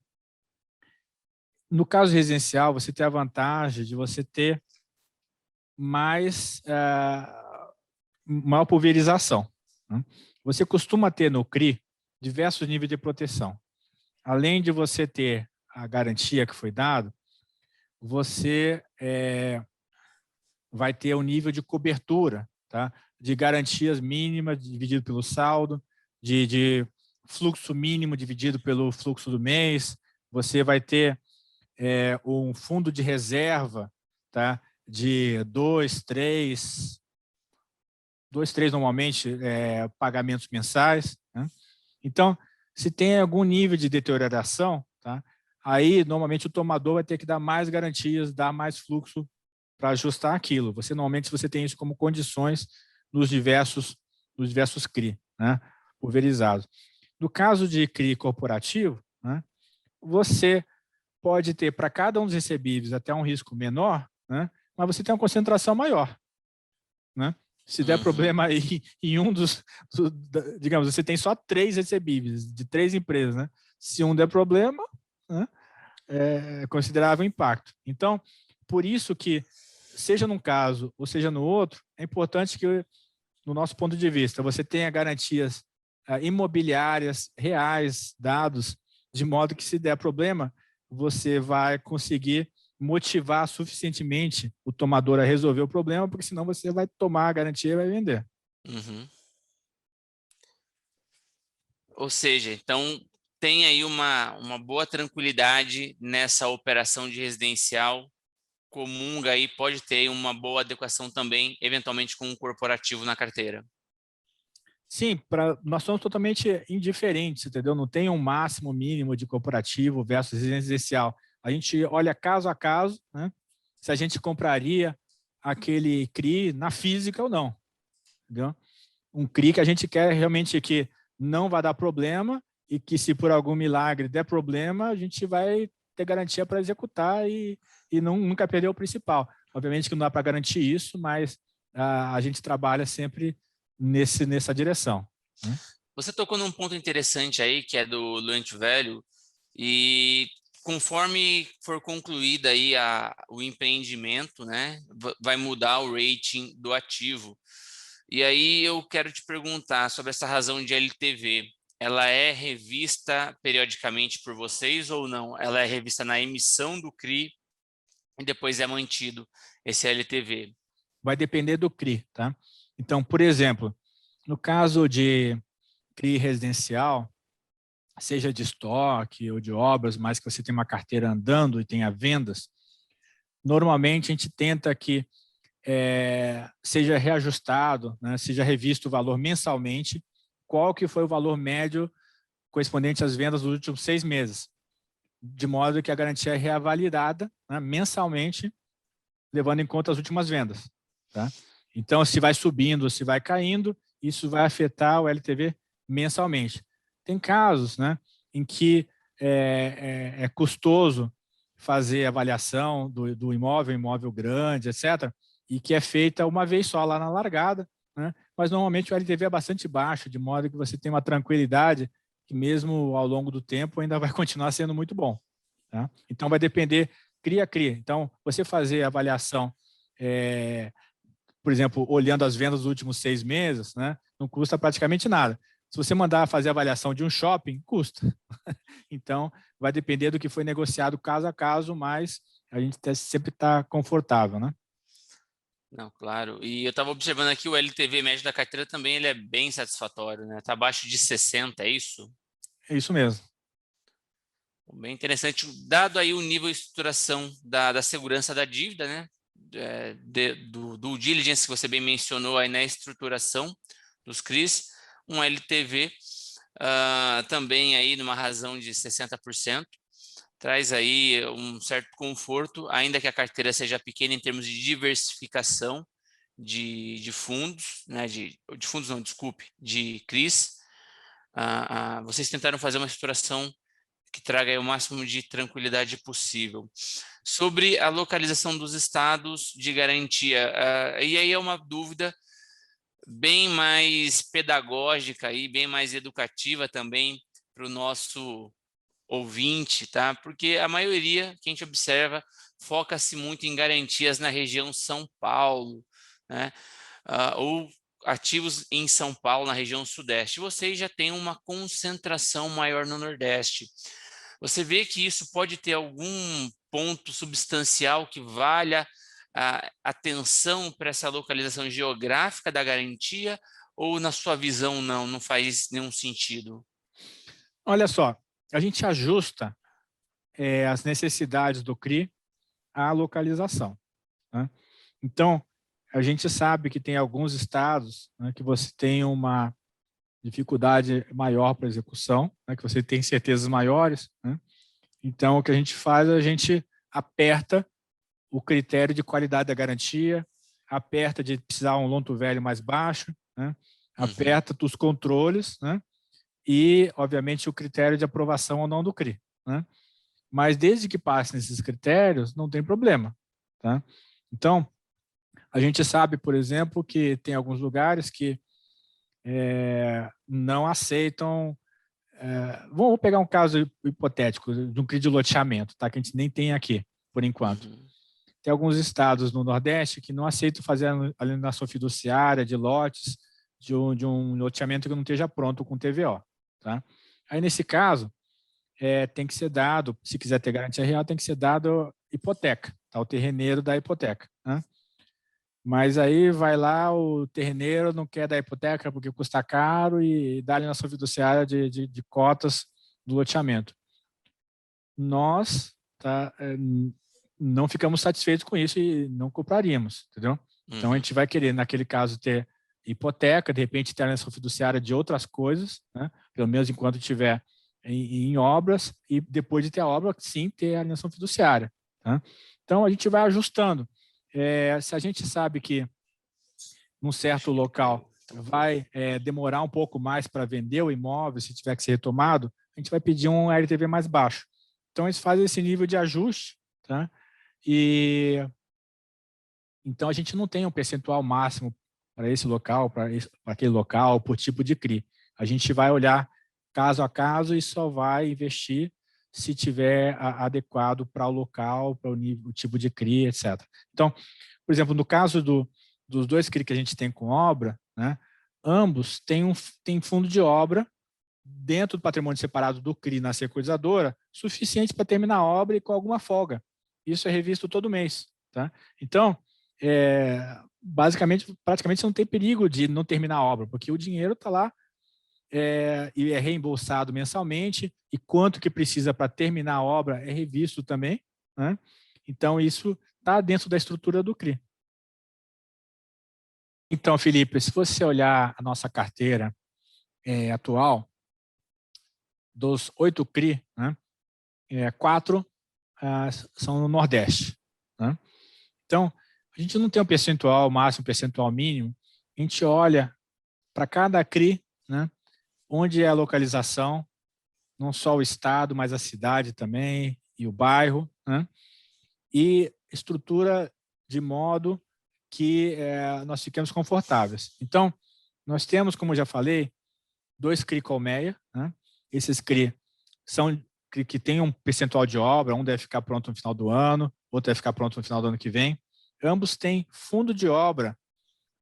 no caso residencial, você tem a vantagem de você ter maior pulverização, né? Você costuma ter no CRI diversos níveis de proteção. Além de você ter a garantia que foi dada, você vai ter o nível de cobertura, tá? De garantias mínimas dividido pelo saldo, de fluxo mínimo dividido pelo fluxo do mês. Você vai ter um fundo de reserva, tá? De 2, 3 normalmente pagamentos mensais, né? Então, se tem algum nível de deterioração, tá? Aí normalmente o tomador vai ter que dar mais garantias, dar mais fluxo para ajustar aquilo. Normalmente você tem isso como condições nos diversos CRI, né? Pulverizados. No caso de CRI corporativo, né? Você pode ter para cada um dos recebíveis até um risco menor, né? Mas você tem uma concentração maior, né? Se der problema aí em digamos, você tem só 3 recebíveis de 3 empresas, né? Se um der problema, né? É considerável impacto. Então, por isso que, seja num caso ou seja no outro, é importante que, no nosso ponto de vista, você tenha garantias imobiliárias reais, dados, de modo que, se der problema, você vai conseguir motivar suficientemente o tomador a resolver o problema, porque senão você vai tomar a garantia e vai vender. Ou seja, então tem aí uma boa tranquilidade nessa operação de residencial, comunga aí, pode ter uma boa adequação também, eventualmente com um corporativo na carteira. Sim, nós somos totalmente indiferentes, entendeu? Não tem um máximo mínimo de corporativo versus residencial. A gente olha caso a caso, né? Se a gente compraria aquele CRI na física ou não, entendeu? Um CRI que a gente quer realmente que não vai dar problema e que, se por algum milagre der problema, a gente vai ter garantia para executar e nunca perder o principal. Obviamente que não dá para garantir isso, mas a gente trabalha sempre nessa direção, né? Você tocou num ponto interessante aí, que é do loan to value, e conforme for concluída aí o empreendimento, né, vai mudar o rating do ativo. E aí eu quero te perguntar sobre essa razão de LTV. Ela é revista periodicamente por vocês ou não? Ela é revista na emissão do CRI e depois é mantido esse LTV? Vai depender do CRI, tá? Então, por exemplo, no caso de CRI residencial, seja de estoque ou de obras, mas que você tem uma carteira andando e tenha vendas, normalmente a gente tenta que seja reajustado, né, seja revisto o valor mensalmente, qual que foi o valor médio correspondente às vendas dos últimos 6 meses, de modo que a garantia é reavaliada, né, mensalmente, levando em conta as últimas vendas, tá? Então, se vai subindo, se vai caindo, isso vai afetar o LTV mensalmente. Tem casos, né, em que é custoso fazer avaliação do imóvel grande, etc., e que é feita uma vez só lá na largada, né? Mas normalmente o LTV é bastante baixo, de modo que você tem uma tranquilidade que, mesmo ao longo do tempo, ainda vai continuar sendo muito bom, tá? Então, vai depender CRI a CRI. Então, você fazer a avaliação, por exemplo, olhando as vendas dos últimos 6 meses, né, não custa praticamente nada. Se você mandar fazer a avaliação de um shopping, custa. Então, vai depender do que foi negociado caso a caso, mas a gente sempre está confortável, né? Não, claro. E eu estava observando aqui o LTV médio da carteira também, ele é bem satisfatório, né? Está abaixo de 60, é isso? É isso mesmo. Bem interessante. Dado aí o nível de estruturação da segurança da dívida, né? Do due diligence que você bem mencionou aí na estruturação dos CRIs, um LTV também aí numa razão de 60%, traz aí um certo conforto, ainda que a carteira seja pequena em termos de diversificação, de fundos, né, de fundos não, desculpe, de CRIs. Vocês tentaram fazer uma estruturação que traga aí o máximo de tranquilidade possível. Sobre a localização dos estados de garantia, e aí é uma dúvida bem mais pedagógica e bem mais educativa também para o nosso ouvinte, tá? Porque a maioria que a gente observa foca-se muito em garantias na região São Paulo, né? Ou ativos em São Paulo, na região Sudeste. Vocês já têm uma concentração maior no Nordeste. Você vê que isso pode ter algum ponto substancial que valha a atenção para essa localização geográfica da garantia, ou na sua visão não faz nenhum sentido? Olha só, a gente ajusta as necessidades do CRI à localização, né? Então, a gente sabe que tem alguns estados, né, que você tem uma dificuldade maior para execução, né, que você tem certezas maiores, né? Então, o que a gente faz, a gente aperta o critério de qualidade da garantia, aperta de precisar um lonto velho mais baixo, né? Aperta os controles, né? E, obviamente, o critério de aprovação ou não do CRI, né? Mas, desde que passem esses critérios, não tem problema, tá? Então, a gente sabe, por exemplo, que tem alguns lugares que não aceitam. Vamos pegar um caso hipotético de um CRI de loteamento, tá? Que a gente nem tem aqui, por enquanto. Tem alguns estados no Nordeste que não aceitam fazer a alienação fiduciária de lotes de um loteamento que não esteja pronto com TVO, tá? Aí, nesse caso, tem que ser dado, se quiser ter garantia real, tem que ser dado hipoteca, tá? O terreneiro da hipoteca, né? Mas aí vai lá, o terreneiro não quer dar hipoteca porque custa caro e dá alienação fiduciária de cotas do loteamento. Nós, tá, não ficamos satisfeitos com isso e não compraríamos, entendeu? Então, a gente vai querer, naquele caso, ter hipoteca, de repente ter alienação fiduciária de outras coisas, né? Pelo menos enquanto estiver em obras, e depois de ter a obra, sim, ter a alienação fiduciária, tá? Então, a gente vai ajustando. Se a gente sabe que num certo local vai demorar um pouco mais para vender o imóvel, se tiver que ser retomado, a gente vai pedir um LTV mais baixo. Então, eles fazem esse nível de ajuste, tá? E então a gente não tem um percentual máximo para esse local, para aquele local, por tipo de CRI. A gente vai olhar caso a caso e só vai investir se tiver adequado para o local, para o tipo de CRI, etc. Então, por exemplo, no caso dos dois CRI que a gente tem com obra, né, ambos têm fundo de obra dentro do patrimônio separado do CRI na securitizadora, suficiente para terminar a obra e com alguma folga. Isso é revisto todo mês, tá? Então, praticamente você não tem perigo de não terminar a obra, porque o dinheiro está lá e é reembolsado mensalmente, e quanto que precisa para terminar a obra é revisto também, né? Então, isso está dentro da estrutura do CRI. Então, Felipe, se você olhar a nossa carteira atual, dos 8 CRI, né, 4 são no Nordeste, né? Então, a gente não tem um percentual máximo, um percentual mínimo, a gente olha para cada CRI, né, onde é a localização, não só o estado, mas a cidade também e o bairro, né? E estrutura de modo que nós fiquemos confortáveis. Então, nós temos, como eu já falei, 2 CRI colmeia, né? Esses CRI são CRI que têm um percentual de obra, um deve ficar pronto no final do ano, outro deve ficar pronto no final do ano que vem. Ambos têm fundo de obra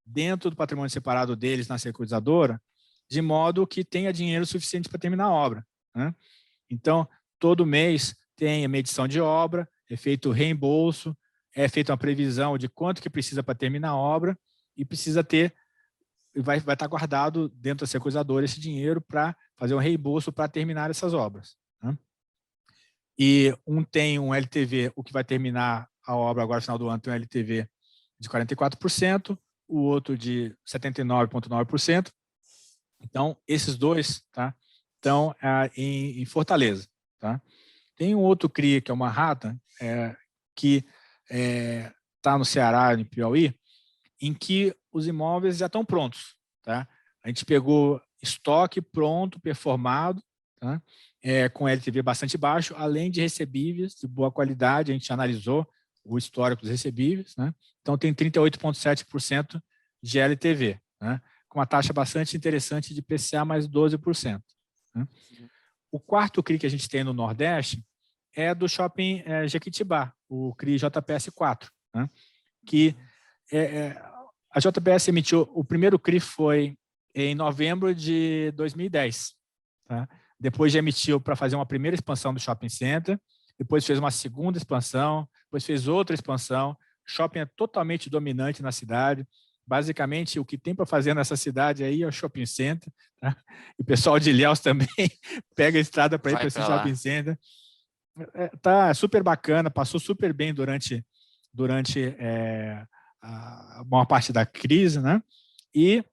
dentro do patrimônio separado deles na securitizadora, de modo que tenha dinheiro suficiente para terminar a obra, né? Então, todo mês tem a medição de obra, é feito o reembolso, é feita uma previsão de quanto que precisa para terminar a obra e precisa ter, vai estar guardado dentro da securitizadora esse dinheiro para fazer um reembolso para terminar essas obras, né? E um tem um LTV, o que vai terminar a obra agora no final do ano tem um LTV de 44%, o outro de 79,9%. Então, esses dois, tá, estão em Fortaleza, tá? Tem um outro CRI, que é uma Manhattan, que está no Ceará, no Piauí, em que os imóveis já estão prontos, tá? A gente pegou estoque pronto, performado, tá? Com LTV bastante baixo, além de recebíveis de boa qualidade. A gente analisou o histórico dos recebíveis, né? Então tem 38,7% de LTV, né? Com uma taxa bastante interessante de IPCA mais 12%. Né? O quarto CRI que a gente tem no Nordeste é do Shopping Jequitibá, o CRI JPS 4, né? Que a JPS emitiu, o primeiro CRI foi em novembro de 2010. Tá? Depois já emitiu para fazer uma primeira expansão do shopping center, depois fez uma segunda expansão, depois fez outra expansão. O shopping é totalmente dominante na cidade. Basicamente, o que tem para fazer nessa cidade aí é o shopping center. Tá? E o pessoal de Ilhéus também pega a estrada para ir para esse shopping center. Tá super bacana, passou super bem durante a maior parte da crise, né? E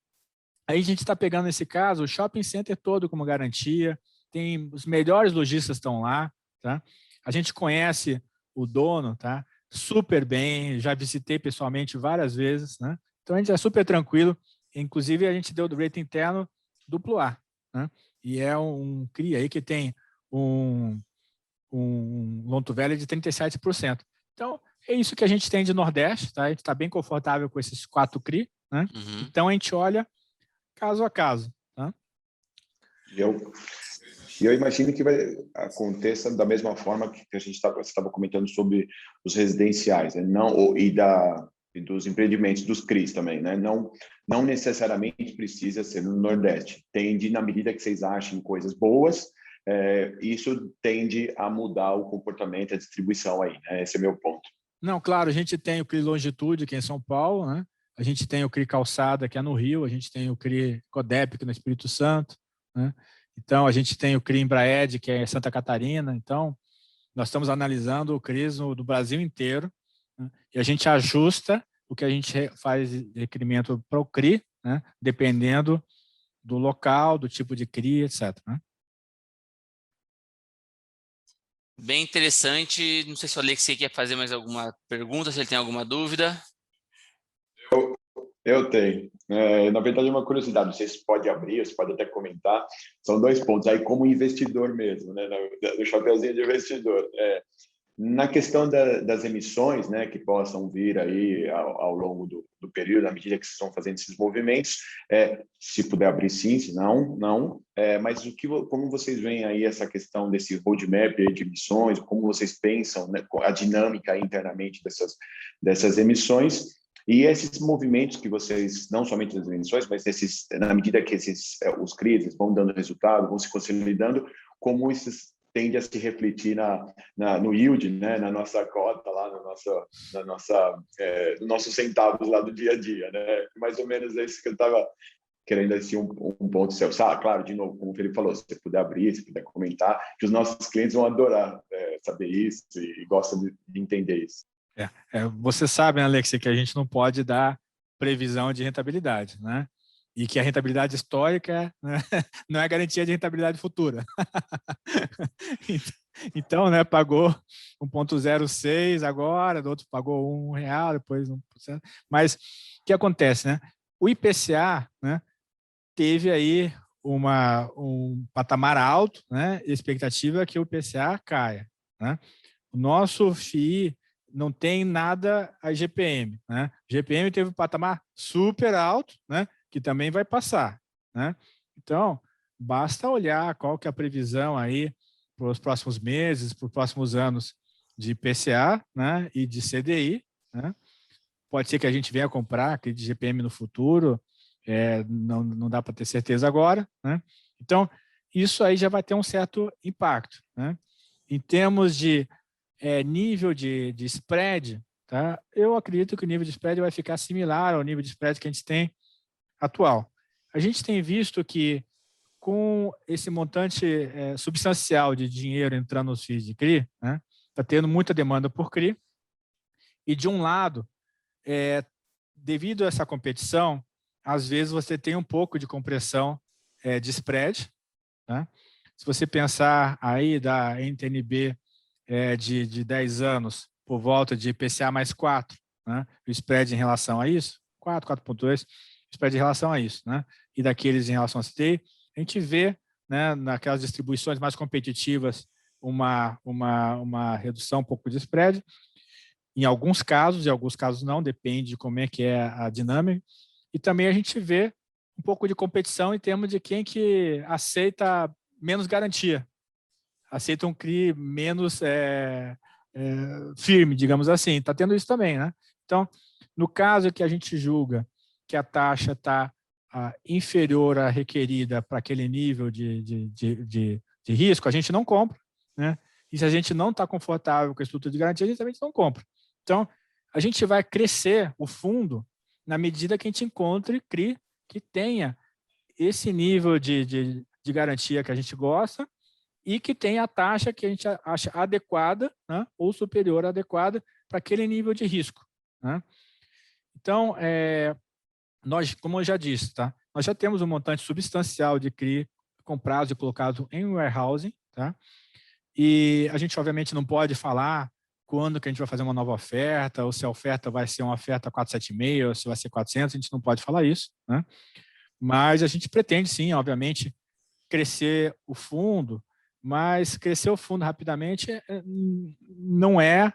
aí a gente está pegando nesse caso o shopping center todo como garantia, tem os melhores lojistas estão lá, tá? A gente conhece o dono, tá? Super bem, já visitei pessoalmente várias vezes, né? Então a gente é super tranquilo, inclusive a gente deu do rating interno AA, né? E é um CRI aí que tem um loan to value de 37%. Então, é isso que a gente tem de Nordeste, tá? A gente está bem confortável com esses 4 CRI, né? Uhum. Então, a gente olha caso a caso, tá? Eu imagino que aconteça da mesma forma que a gente estava comentando sobre os residenciais, né? E dos empreendimentos dos CRIs também, né? Não necessariamente precisa ser no Nordeste. Tende, na medida que vocês achem coisas boas, isso tende a mudar o comportamento, a distribuição aí, né? Esse é meu ponto. Não, claro, a gente tem o CRI Longitude, que é em São Paulo, né? A gente tem o CRI Calçada, que é no Rio, a gente tem o CRI Codep, que é no Espírito Santo, né? Então, a gente tem o CRI Embraed, que é em Santa Catarina. Então, nós estamos analisando o CRIs do Brasil inteiro, né? E a gente ajusta o que a gente faz de requerimento para o CRI, né? Dependendo do local, do tipo de CRI, etc. Né? Bem interessante. Não sei se o Alexei quer fazer mais alguma pergunta, se ele tem alguma dúvida. Eu tenho. Na verdade, é uma curiosidade. Não sei se pode abrir, você pode até comentar. São 2 pontos. Aí, como investidor mesmo, né? No chapeuzinho de investidor. Na questão das emissões, né, que possam vir aí ao longo do período, à medida que vocês estão fazendo esses movimentos, se puder abrir sim, se não. Mas como vocês veem aí essa questão desse roadmap de emissões, como vocês pensam, né, a dinâmica internamente dessas emissões, e esses movimentos que vocês, não somente das emissões, mas na medida que os CRIs vão dando resultado, vão se consolidando, como esses tende a se refletir no yield, né, na nossa cota lá, no nosso centavos lá do dia a dia, né? Mais ou menos é isso que eu estava querendo assim um ponto seu. Claro, de novo, como o Felipe falou, se você puder abrir, se puder comentar, que os nossos clientes vão adorar saber isso e gostam de entender isso. Você sabe, né, Alexei, que a gente não pode dar previsão de rentabilidade, né? E que a rentabilidade histórica, né, não é garantia de rentabilidade futura. Então, né, pagou 1,06 agora, do outro pagou R$1, depois 1%. Mas o que acontece, né? O IPCA, né, teve aí um patamar alto, né? E a expectativa é que o IPCA caia, né? O nosso FII não tem nada a GPM, né? O GPM teve um patamar super alto, né? Que também vai passar, né? Então, basta olhar qual que é a previsão aí para os próximos meses, para os próximos anos de IPCA, né? E de CDI, né? Pode ser que a gente venha comprar aquele de GPM no futuro, não dá para ter certeza agora, né? Então, isso aí já vai ter um certo impacto, né? Em termos de nível de spread, tá? Eu acredito que o nível de spread vai ficar similar ao nível de spread que a gente tem atual. A gente tem visto que, com esse montante substancial de dinheiro entrando nos FIIs de CRI, né, está tendo muita demanda por CRI, e, de um lado, devido a essa competição, às vezes você tem um pouco de compressão de spread. Tá? Se você pensar aí da NTNB de 10 anos, por volta de IPCA mais 4, né, o spread em relação a isso, 4,2 spread em relação a isso, né? E daqueles em relação a CDI, a gente vê, né, naquelas distribuições mais competitivas uma redução um pouco de spread, em alguns casos não, depende de como é que é a dinâmica, e também a gente vê um pouco de competição em termos de quem que aceita menos garantia, aceita um CRI menos firme, digamos assim, está tendo isso também, né? Então, no caso que a gente julga que a taxa está inferior à requerida para aquele nível de risco, a gente não compra, né? E se a gente não está confortável com a estrutura de garantia, a gente também não compra. Então, a gente vai crescer o fundo na medida que a gente encontre CRI que tenha esse nível de garantia que a gente gosta e que tenha a taxa que a gente acha adequada, né, ou superior à adequada para aquele nível de risco, né? Então, nós, como eu já disse, tá? Nós já temos um montante substancial de CRI comprados e colocados em warehousing, tá? E a gente, obviamente, não pode falar quando que a gente vai fazer uma nova oferta, ou se a oferta vai ser uma oferta 476, ou se vai ser 400, a gente não pode falar isso, né? Mas a gente pretende, sim, obviamente, crescer o fundo, mas crescer o fundo rapidamente não é a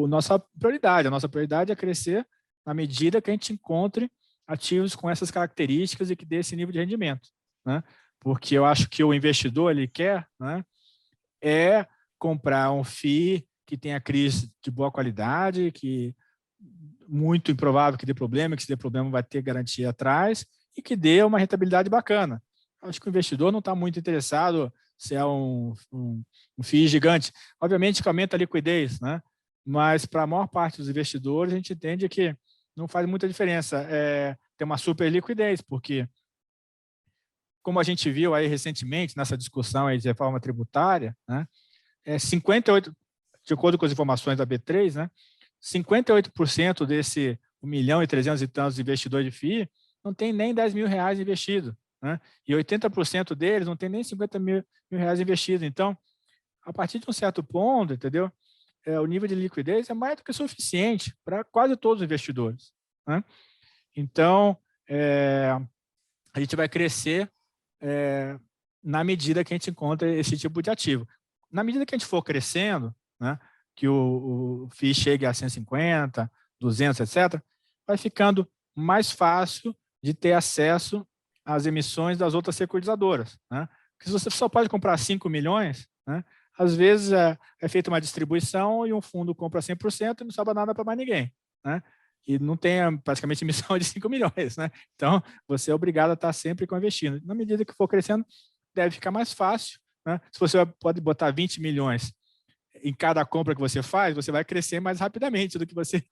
nossa prioridade. A nossa prioridade é crescer na medida que a gente encontre ativos com essas características e que dê esse nível de rendimento, né? Porque eu acho que o investidor, ele quer, né, comprar um FII que tenha CRIs de boa qualidade, que muito improvável que dê problema, que se dê problema vai ter garantia atrás e que dê uma rentabilidade bacana. Acho que o investidor não está muito interessado se é um FII gigante. Obviamente que aumenta a liquidez, né? Mas para a maior parte dos investidores, a gente entende que não faz muita diferença ter uma super liquidez, porque, como a gente viu aí recentemente nessa discussão aí de reforma tributária, né, 58, de acordo com as informações da B3, né, 58% desse 1 milhão e 300 e tantos investidores de FII não tem nem 10 mil reais investido, né? E 80% deles não tem nem 50 mil reais investido. Então, a partir de um certo ponto, entendeu? O nível de liquidez é mais do que suficiente para quase todos os investidores, né? Então, a gente vai crescer na medida que a gente encontra esse tipo de ativo. Na medida que a gente for crescendo, né, que o FII chegue a 150, 200, etc., vai ficando mais fácil de ter acesso às emissões das outras securitizadoras, né? Porque se você só pode comprar 5 milhões, né, às vezes é feita uma distribuição e um fundo compra 100% e não sobra nada para mais ninguém, né? E não tem praticamente emissão de 5 milhões, né? Então, você é obrigado a estar sempre investindo. Na medida que for crescendo, deve ficar mais fácil, né? Se você pode botar 20 milhões em cada compra que você faz, você vai crescer mais rapidamente do que você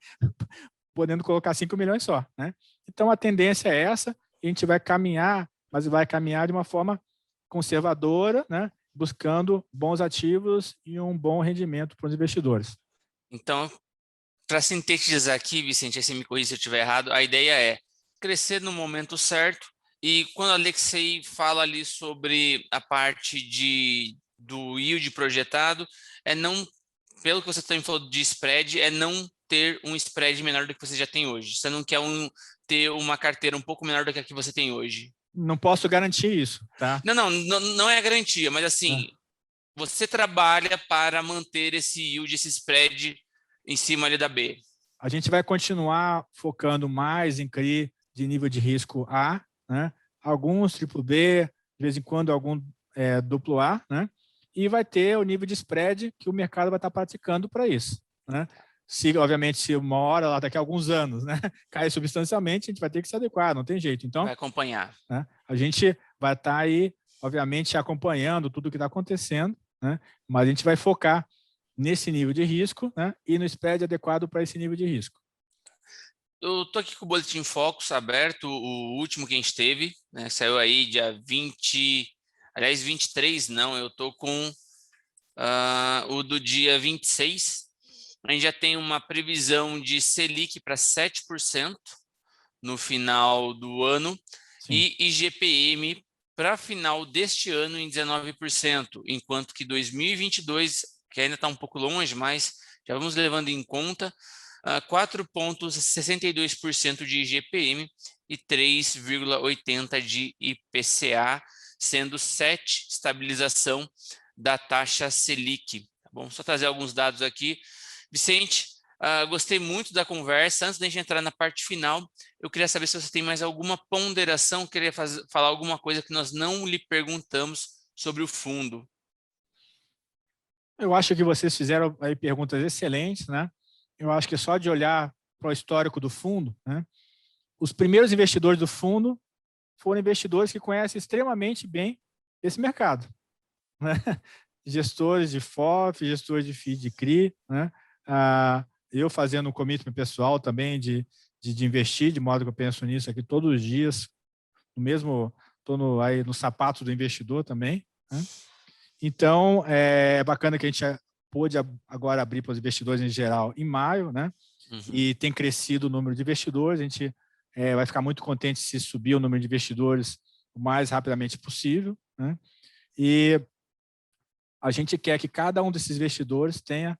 podendo colocar 5 milhões só, né? Então, a tendência é essa, e a gente vai caminhar, mas vai caminhar de uma forma conservadora, né? Buscando bons ativos e um bom rendimento para os investidores. Então, para sintetizar aqui, Vicente, assim me corrija se eu estiver errado, a ideia é crescer no momento certo, e quando o Alexei fala ali sobre a parte do yield projetado, não, pelo que você também falou de spread, não ter um spread menor do que você já tem hoje. Você não quer ter uma carteira um pouco menor do que a que você tem hoje. Não posso garantir isso, tá? Não é garantia, mas assim, você trabalha para manter esse yield, esse spread em cima ali da B. A gente vai continuar focando mais em CRI de nível de risco A, né? Alguns triplo B, de vez em quando algum duplo A, né? E vai ter o nível de spread que o mercado vai estar praticando para isso, né? Obviamente, se uma hora, lá daqui a alguns anos, né, cai substancialmente, a gente vai ter que se adequar, não tem jeito. Então, vai acompanhar. Né, a gente vai estar aí, obviamente, acompanhando tudo o que está acontecendo, né, mas a gente vai focar nesse nível de risco, né, e no spread adequado para esse nível de risco. Eu estou aqui com o Boletim Focus aberto, o último que a gente teve, né, saiu aí dia 20, aliás, 23 não, eu estou com o do dia 26, a gente já tem uma previsão de Selic para 7% no final do ano. Sim. E IGPM para final deste ano em 19%, enquanto que 2022, que ainda está um pouco longe, mas já vamos levando em conta, 4,62% de IGPM e 3,80% de IPCA, sendo 7% estabilização da taxa Selic. Tá bom? Só trazer alguns dados aqui. Vicente, gostei muito da conversa. Antes da gente entrar na parte final, eu queria saber se você tem mais alguma ponderação, queria falar alguma coisa que nós não lhe perguntamos sobre o fundo. Eu acho que vocês fizeram aí perguntas excelentes, né? Eu acho que só de olhar para o histórico do fundo, né? Os primeiros investidores do fundo foram investidores que conhecem extremamente bem esse mercado, né? Gestores de FOF, gestores de FII de CRI, né? Eu fazendo um commitment pessoal também de investir, de modo que eu penso nisso aqui todos os dias, estou aí no sapato do investidor também, né? Então, é bacana que a gente pôde agora abrir para os investidores em geral em maio, né? E tem crescido o número de investidores. A gente vai ficar muito contente se subir o número de investidores o mais rapidamente possível, né? E a gente quer que cada um desses investidores tenha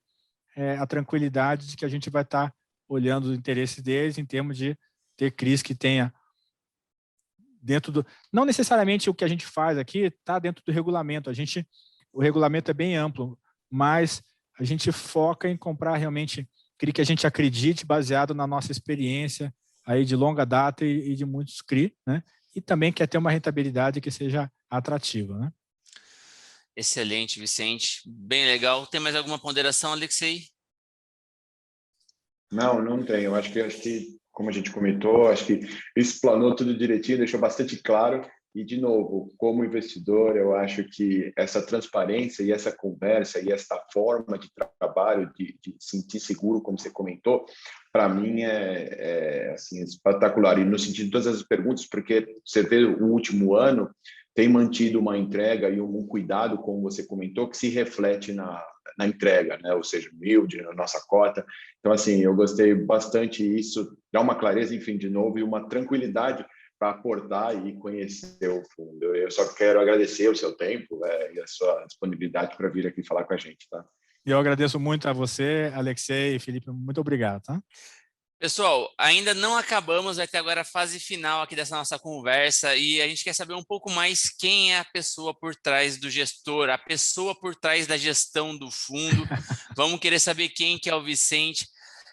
a tranquilidade de que a gente vai estar olhando os interesses deles em termos de ter CRIs que tenha dentro do... Não necessariamente o que a gente faz aqui está dentro do regulamento. O regulamento é bem amplo, mas a gente foca em comprar realmente CRI que a gente acredite, baseado na nossa experiência aí de longa data e de muitos CRI, né? E também quer ter uma rentabilidade que seja atrativa, né? Excelente, Vicente. Bem legal. Tem mais alguma ponderação, Alexei? Não tenho. Acho que, como a gente comentou, acho que explanou tudo direitinho, deixou bastante claro. E, de novo, como investidor, eu acho que essa transparência e essa conversa e essa forma de trabalho, de sentir seguro, como você comentou, para mim assim, espetacular. E no sentido de todas as perguntas, porque você vê o último ano tem mantido uma entrega e um cuidado, como você comentou, que se reflete na entrega, né? Ou seja, no yield, na nossa cota. Então, assim, eu gostei bastante. Isso dá uma clareza, enfim, de novo, e uma tranquilidade para aportar e conhecer o fundo. Eu só quero agradecer o seu tempo e a sua disponibilidade para vir aqui falar com a gente, tá? Eu agradeço muito a você, Alexei e Felipe. Muito obrigado, tá? Pessoal, ainda não acabamos, vai ter agora a fase final aqui dessa nossa conversa e a gente quer saber um pouco mais quem é a pessoa por trás do gestor, a pessoa por trás da gestão do fundo. Vamos querer saber quem que é o Vicente.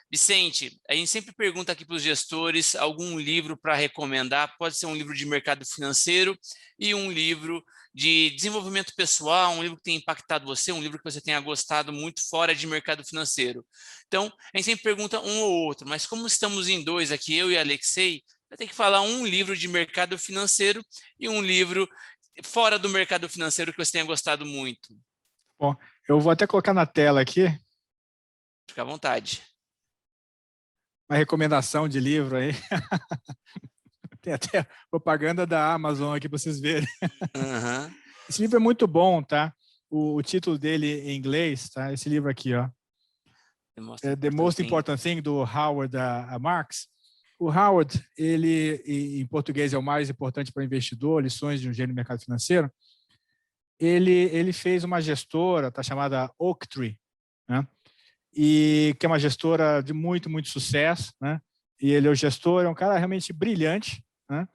Vicente, a gente sempre pergunta aqui para os gestores algum livro para recomendar, pode ser um livro de mercado financeiro e um livro de desenvolvimento pessoal, um livro que tenha impactado você, um livro que você tenha gostado muito fora de mercado financeiro. Então, a gente sempre pergunta um ou outro, mas como estamos em dois aqui, eu e Alexei, vai ter que falar um livro de mercado financeiro e um livro fora do mercado financeiro que você tenha gostado muito. Bom, eu vou até colocar na tela aqui. Fica à vontade. Uma recomendação de livro aí. Tem até propaganda da Amazon aqui para vocês verem. Esse livro é muito bom, tá? O título dele em inglês, tá? Esse livro aqui, ó. The Most Important Thing, do Howard Marks. O Howard, ele em português é o mais importante para investidor, lições de um gênio do mercado financeiro. Ele fez uma gestora, tá, chamada Oaktree, né? E que é uma gestora de muito sucesso, né? E ele é o gestor, é um cara realmente brilhante, né?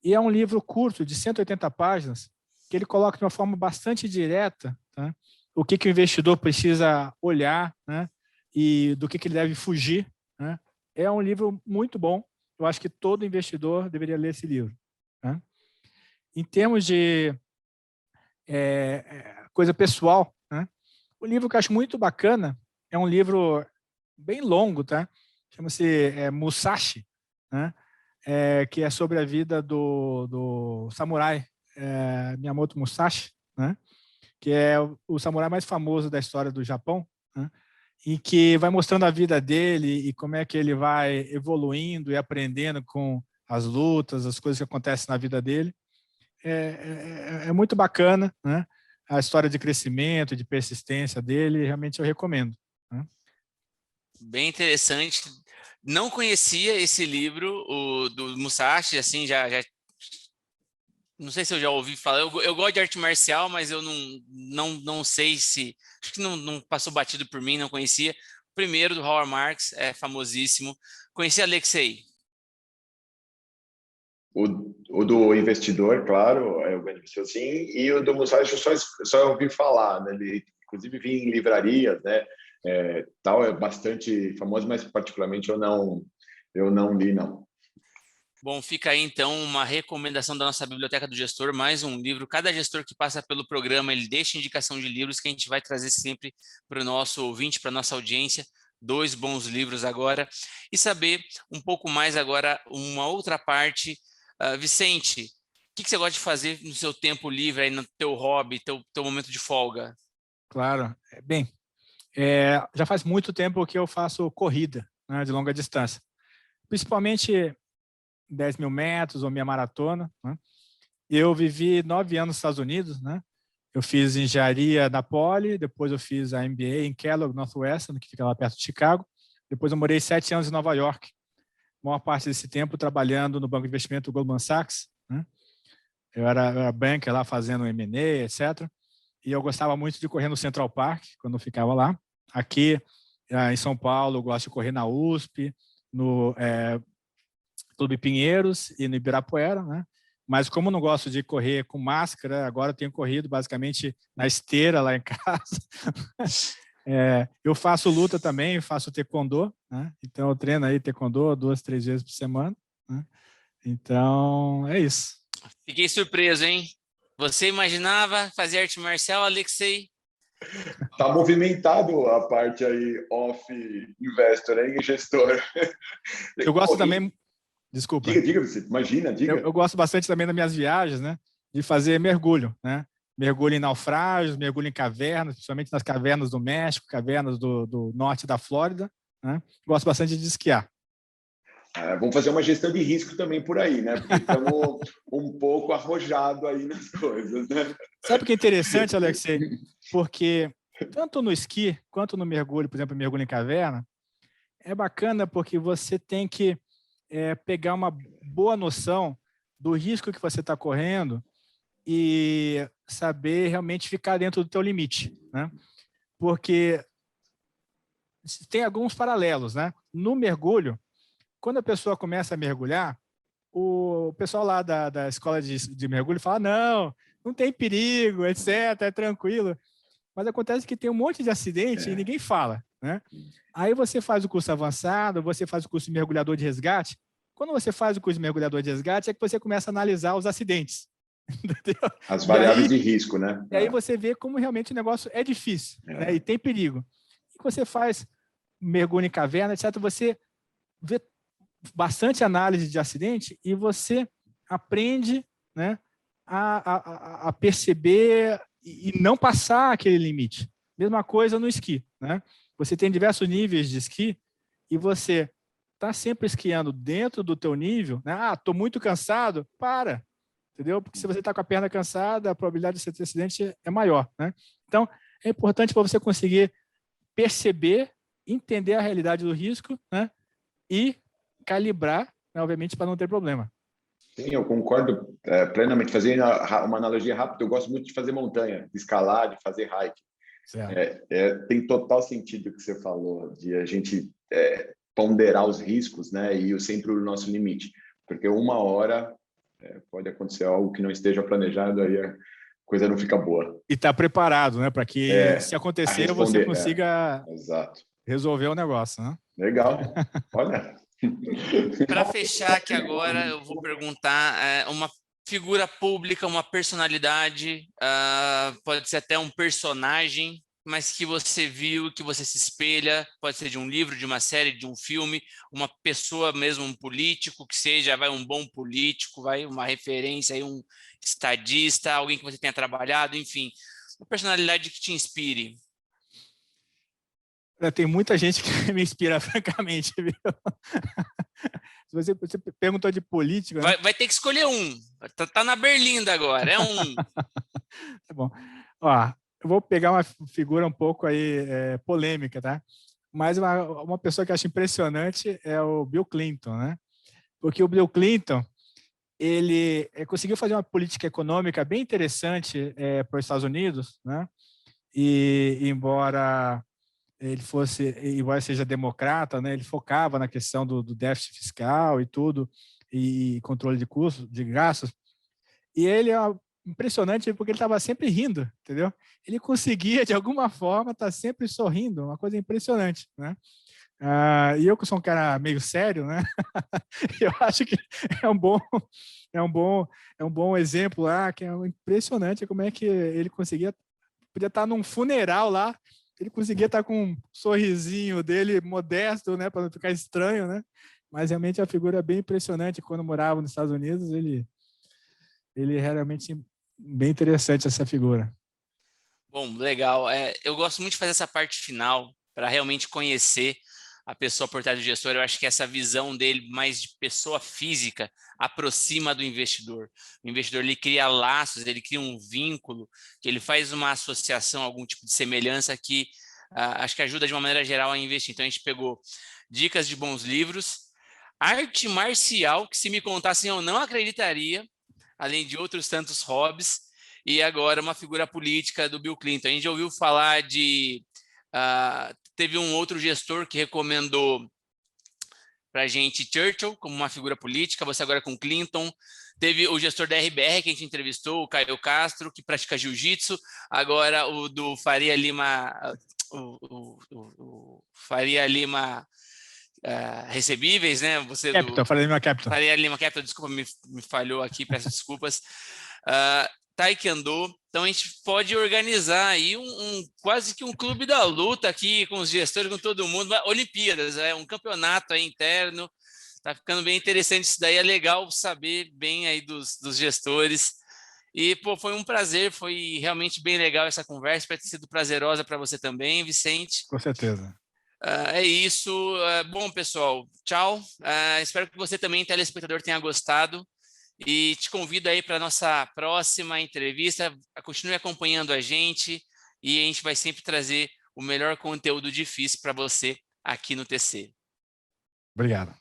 E é um livro curto, de 180 páginas, que ele coloca de uma forma bastante direta, tá? O que o investidor precisa olhar, né? E do que ele deve fugir, né? É um livro muito bom. Eu acho que todo investidor deveria ler esse livro, né? Em termos de coisa pessoal, né? O livro que eu acho muito bacana é um livro bem longo, tá? Chama-se Musashi, né? Que é sobre a vida do samurai Miyamoto Musashi, né? Que é o samurai mais famoso da história do Japão, né? E que vai mostrando a vida dele e como é que ele vai evoluindo e aprendendo com as lutas, as coisas que acontecem na vida dele. É muito bacana, né? A história de crescimento, de persistência dele, realmente eu recomendo, né? Bem interessante. Não conhecia esse livro, o do Musashi, assim, já não sei se eu já ouvi falar. Eu gosto de arte marcial, mas eu não sei se... Acho que não passou batido por mim, não conhecia. primeiro do Howard Marks, é famosíssimo. Conheci Alexei? O do investidor, claro, é o beneficiou sim, e o do Musashi eu só ouvi falar, né? Ele, inclusive, vi em livrarias, né? Tal, é bastante famoso, mas particularmente eu não li, não. Bom, fica aí então uma recomendação da nossa Biblioteca do Gestor, mais um livro. Cada gestor que passa pelo programa, ele deixa indicação de livros que a gente vai trazer sempre para o nosso ouvinte, para a nossa audiência. 2 bons livros agora. E saber um pouco mais agora, uma outra parte. Vicente, o que você gosta de fazer no seu tempo livre, aí no teu hobby, teu momento de folga? Claro. Bem, já faz muito tempo que eu faço corrida, né, de longa distância. Principalmente 10 mil metros ou meia maratona, né? Eu vivi 9 anos nos Estados Unidos, né? Eu fiz engenharia na Poly, depois eu fiz a MBA em Kellogg, Northwestern, que fica lá perto de Chicago. Depois eu morei 7 anos em Nova York. A maior parte desse tempo trabalhando no banco de investimento Goldman Sachs, né? Eu era banker lá fazendo M&A, etc. E eu gostava muito de correr no Central Park, quando eu ficava lá. Aqui, em São Paulo, eu gosto de correr na USP, no Clube Pinheiros e no Ibirapuera, né? Mas como eu não gosto de correr com máscara, agora eu tenho corrido basicamente na esteira lá em casa. Eu faço luta também, faço taekwondo, né? Então eu treino aí taekwondo 2, 3 vezes por semana, né? Então é isso. Fiquei surpreso, hein? Você imaginava fazer arte marcial, Alexei? Tá movimentado a parte aí off investor, hein, gestor. Eu gosto também. Desculpa. Diga, você imagina, diga. Eu gosto bastante também das minhas viagens, né? De fazer mergulho, né? Mergulho em naufrágios, mergulho em cavernas, principalmente nas cavernas do México, cavernas do norte da Flórida, né? Gosto bastante de esquiar. Vamos fazer uma gestão de risco também por aí, né? Porque estamos um pouco arrojados aí nas coisas, né? Sabe o que é interessante, Alexei? Porque tanto no esqui quanto no mergulho, por exemplo, mergulho em caverna, é bacana porque você tem que pegar uma boa noção do risco que você está correndo e saber realmente ficar dentro do teu limite, né? Porque tem alguns paralelos, né? No mergulho, quando a pessoa começa a mergulhar, o pessoal lá da escola de mergulho fala, não tem perigo, etc., é tranquilo. Mas acontece que tem um monte de acidente e ninguém fala, né? Aí você faz o curso avançado, você faz o curso de mergulhador de resgate. Quando você faz o curso de mergulhador de resgate, é que você começa a analisar os acidentes. Entendeu? As variáveis de risco, né? E aí você vê como realmente o negócio é difícil, né? E tem perigo. E você faz mergulho em caverna, etc., você vê bastante análise de acidente e você aprende, né, a perceber e não passar aquele limite. Mesma coisa no esqui, né? Você tem diversos níveis de esqui e você está sempre esquiando dentro do teu nível, né? Estou muito cansado, para, entendeu? Porque se você está com a perna cansada, a probabilidade de você ter acidente é maior, né? Então, é importante para você conseguir perceber, entender a realidade do risco, né? E calibrar, né, obviamente, para não ter problema. Sim, eu concordo plenamente. Fazendo uma analogia rápida, eu gosto muito de fazer montanha, de escalar, de fazer hike. Tem total sentido o que você falou, de a gente ponderar os riscos, né, e sempre o nosso limite. Porque uma hora pode acontecer algo que não esteja planejado, aí a coisa não fica boa. E estar preparado, né, para que, se acontecer, você consiga resolver o negócio, né? Legal. Olha... Para fechar aqui agora, eu vou perguntar uma figura pública, uma personalidade, pode ser até um personagem, mas que você viu, que você se espelha, pode ser de um livro, de uma série, de um filme, uma pessoa mesmo, um político, que seja um bom político, uma referência, aí, um estadista, alguém que você tenha trabalhado, enfim, uma personalidade que te inspire. Tem muita gente que me inspira, francamente, viu? Você perguntou de política, né? Vai ter que escolher um. Tá na berlinda agora, é um. Tá bom. Ó, eu vou pegar uma figura um pouco aí polêmica, tá? Mas uma pessoa que eu acho impressionante é o Bill Clinton, né? Porque o Bill Clinton, ele conseguiu fazer uma política econômica bem interessante para os Estados Unidos, né? E embora ele fosse, embora seja democrata, né, ele focava na questão do déficit fiscal e tudo, e controle de custos, de gastos, e ele é impressionante porque ele estava sempre rindo, entendeu? Ele conseguia, de alguma forma, estar sempre sorrindo, uma coisa impressionante, né? E eu que sou um cara meio sério, né? Eu acho que é um bom exemplo lá, que é impressionante como é que ele podia estar num funeral lá, ele conseguia estar com um sorrisinho dele modesto, né, para não ficar estranho, né? Mas realmente a figura é bem impressionante. Quando morava nos Estados Unidos, ele é realmente bem interessante essa figura. Bom, legal. Eu gosto muito de fazer essa parte final para realmente conhecer a pessoa por trás do gestor. Eu acho que essa visão dele mais de pessoa física aproxima do investidor. O investidor, ele cria laços, ele cria um vínculo, que ele faz uma associação, algum tipo de semelhança que acho que ajuda de uma maneira geral a investir. Então a gente pegou dicas de bons livros, arte marcial, que se me contassem eu não acreditaria, além de outros tantos hobbies, e agora uma figura política do Bill Clinton. A gente já ouviu falar de... teve um outro gestor que recomendou para a gente Churchill como uma figura política, você agora com Clinton. Teve o gestor da RBR que a gente entrevistou, o Caio Castro, que pratica jiu-jitsu. Agora o do Faria Lima... o Faria Lima... recebíveis, né? Você Capital, Faria Lima Capital. Faria Lima Capital, desculpa, me falhou aqui, peço desculpas. Taekwondo. Então a gente pode organizar aí quase que um clube da luta aqui com os gestores, com todo mundo. Olimpíadas, um campeonato aí interno. Tá ficando bem interessante isso daí. É legal saber bem aí dos gestores. E, pô, foi um prazer, foi realmente bem legal essa conversa. Espero ter sido prazerosa para você também, Vicente. Com certeza. É isso. Bom, pessoal, tchau. Espero que você também, telespectador, tenha gostado. E te convido aí para a nossa próxima entrevista. Continue acompanhando a gente e a gente vai sempre trazer o melhor conteúdo difícil para você aqui no TC. Obrigado.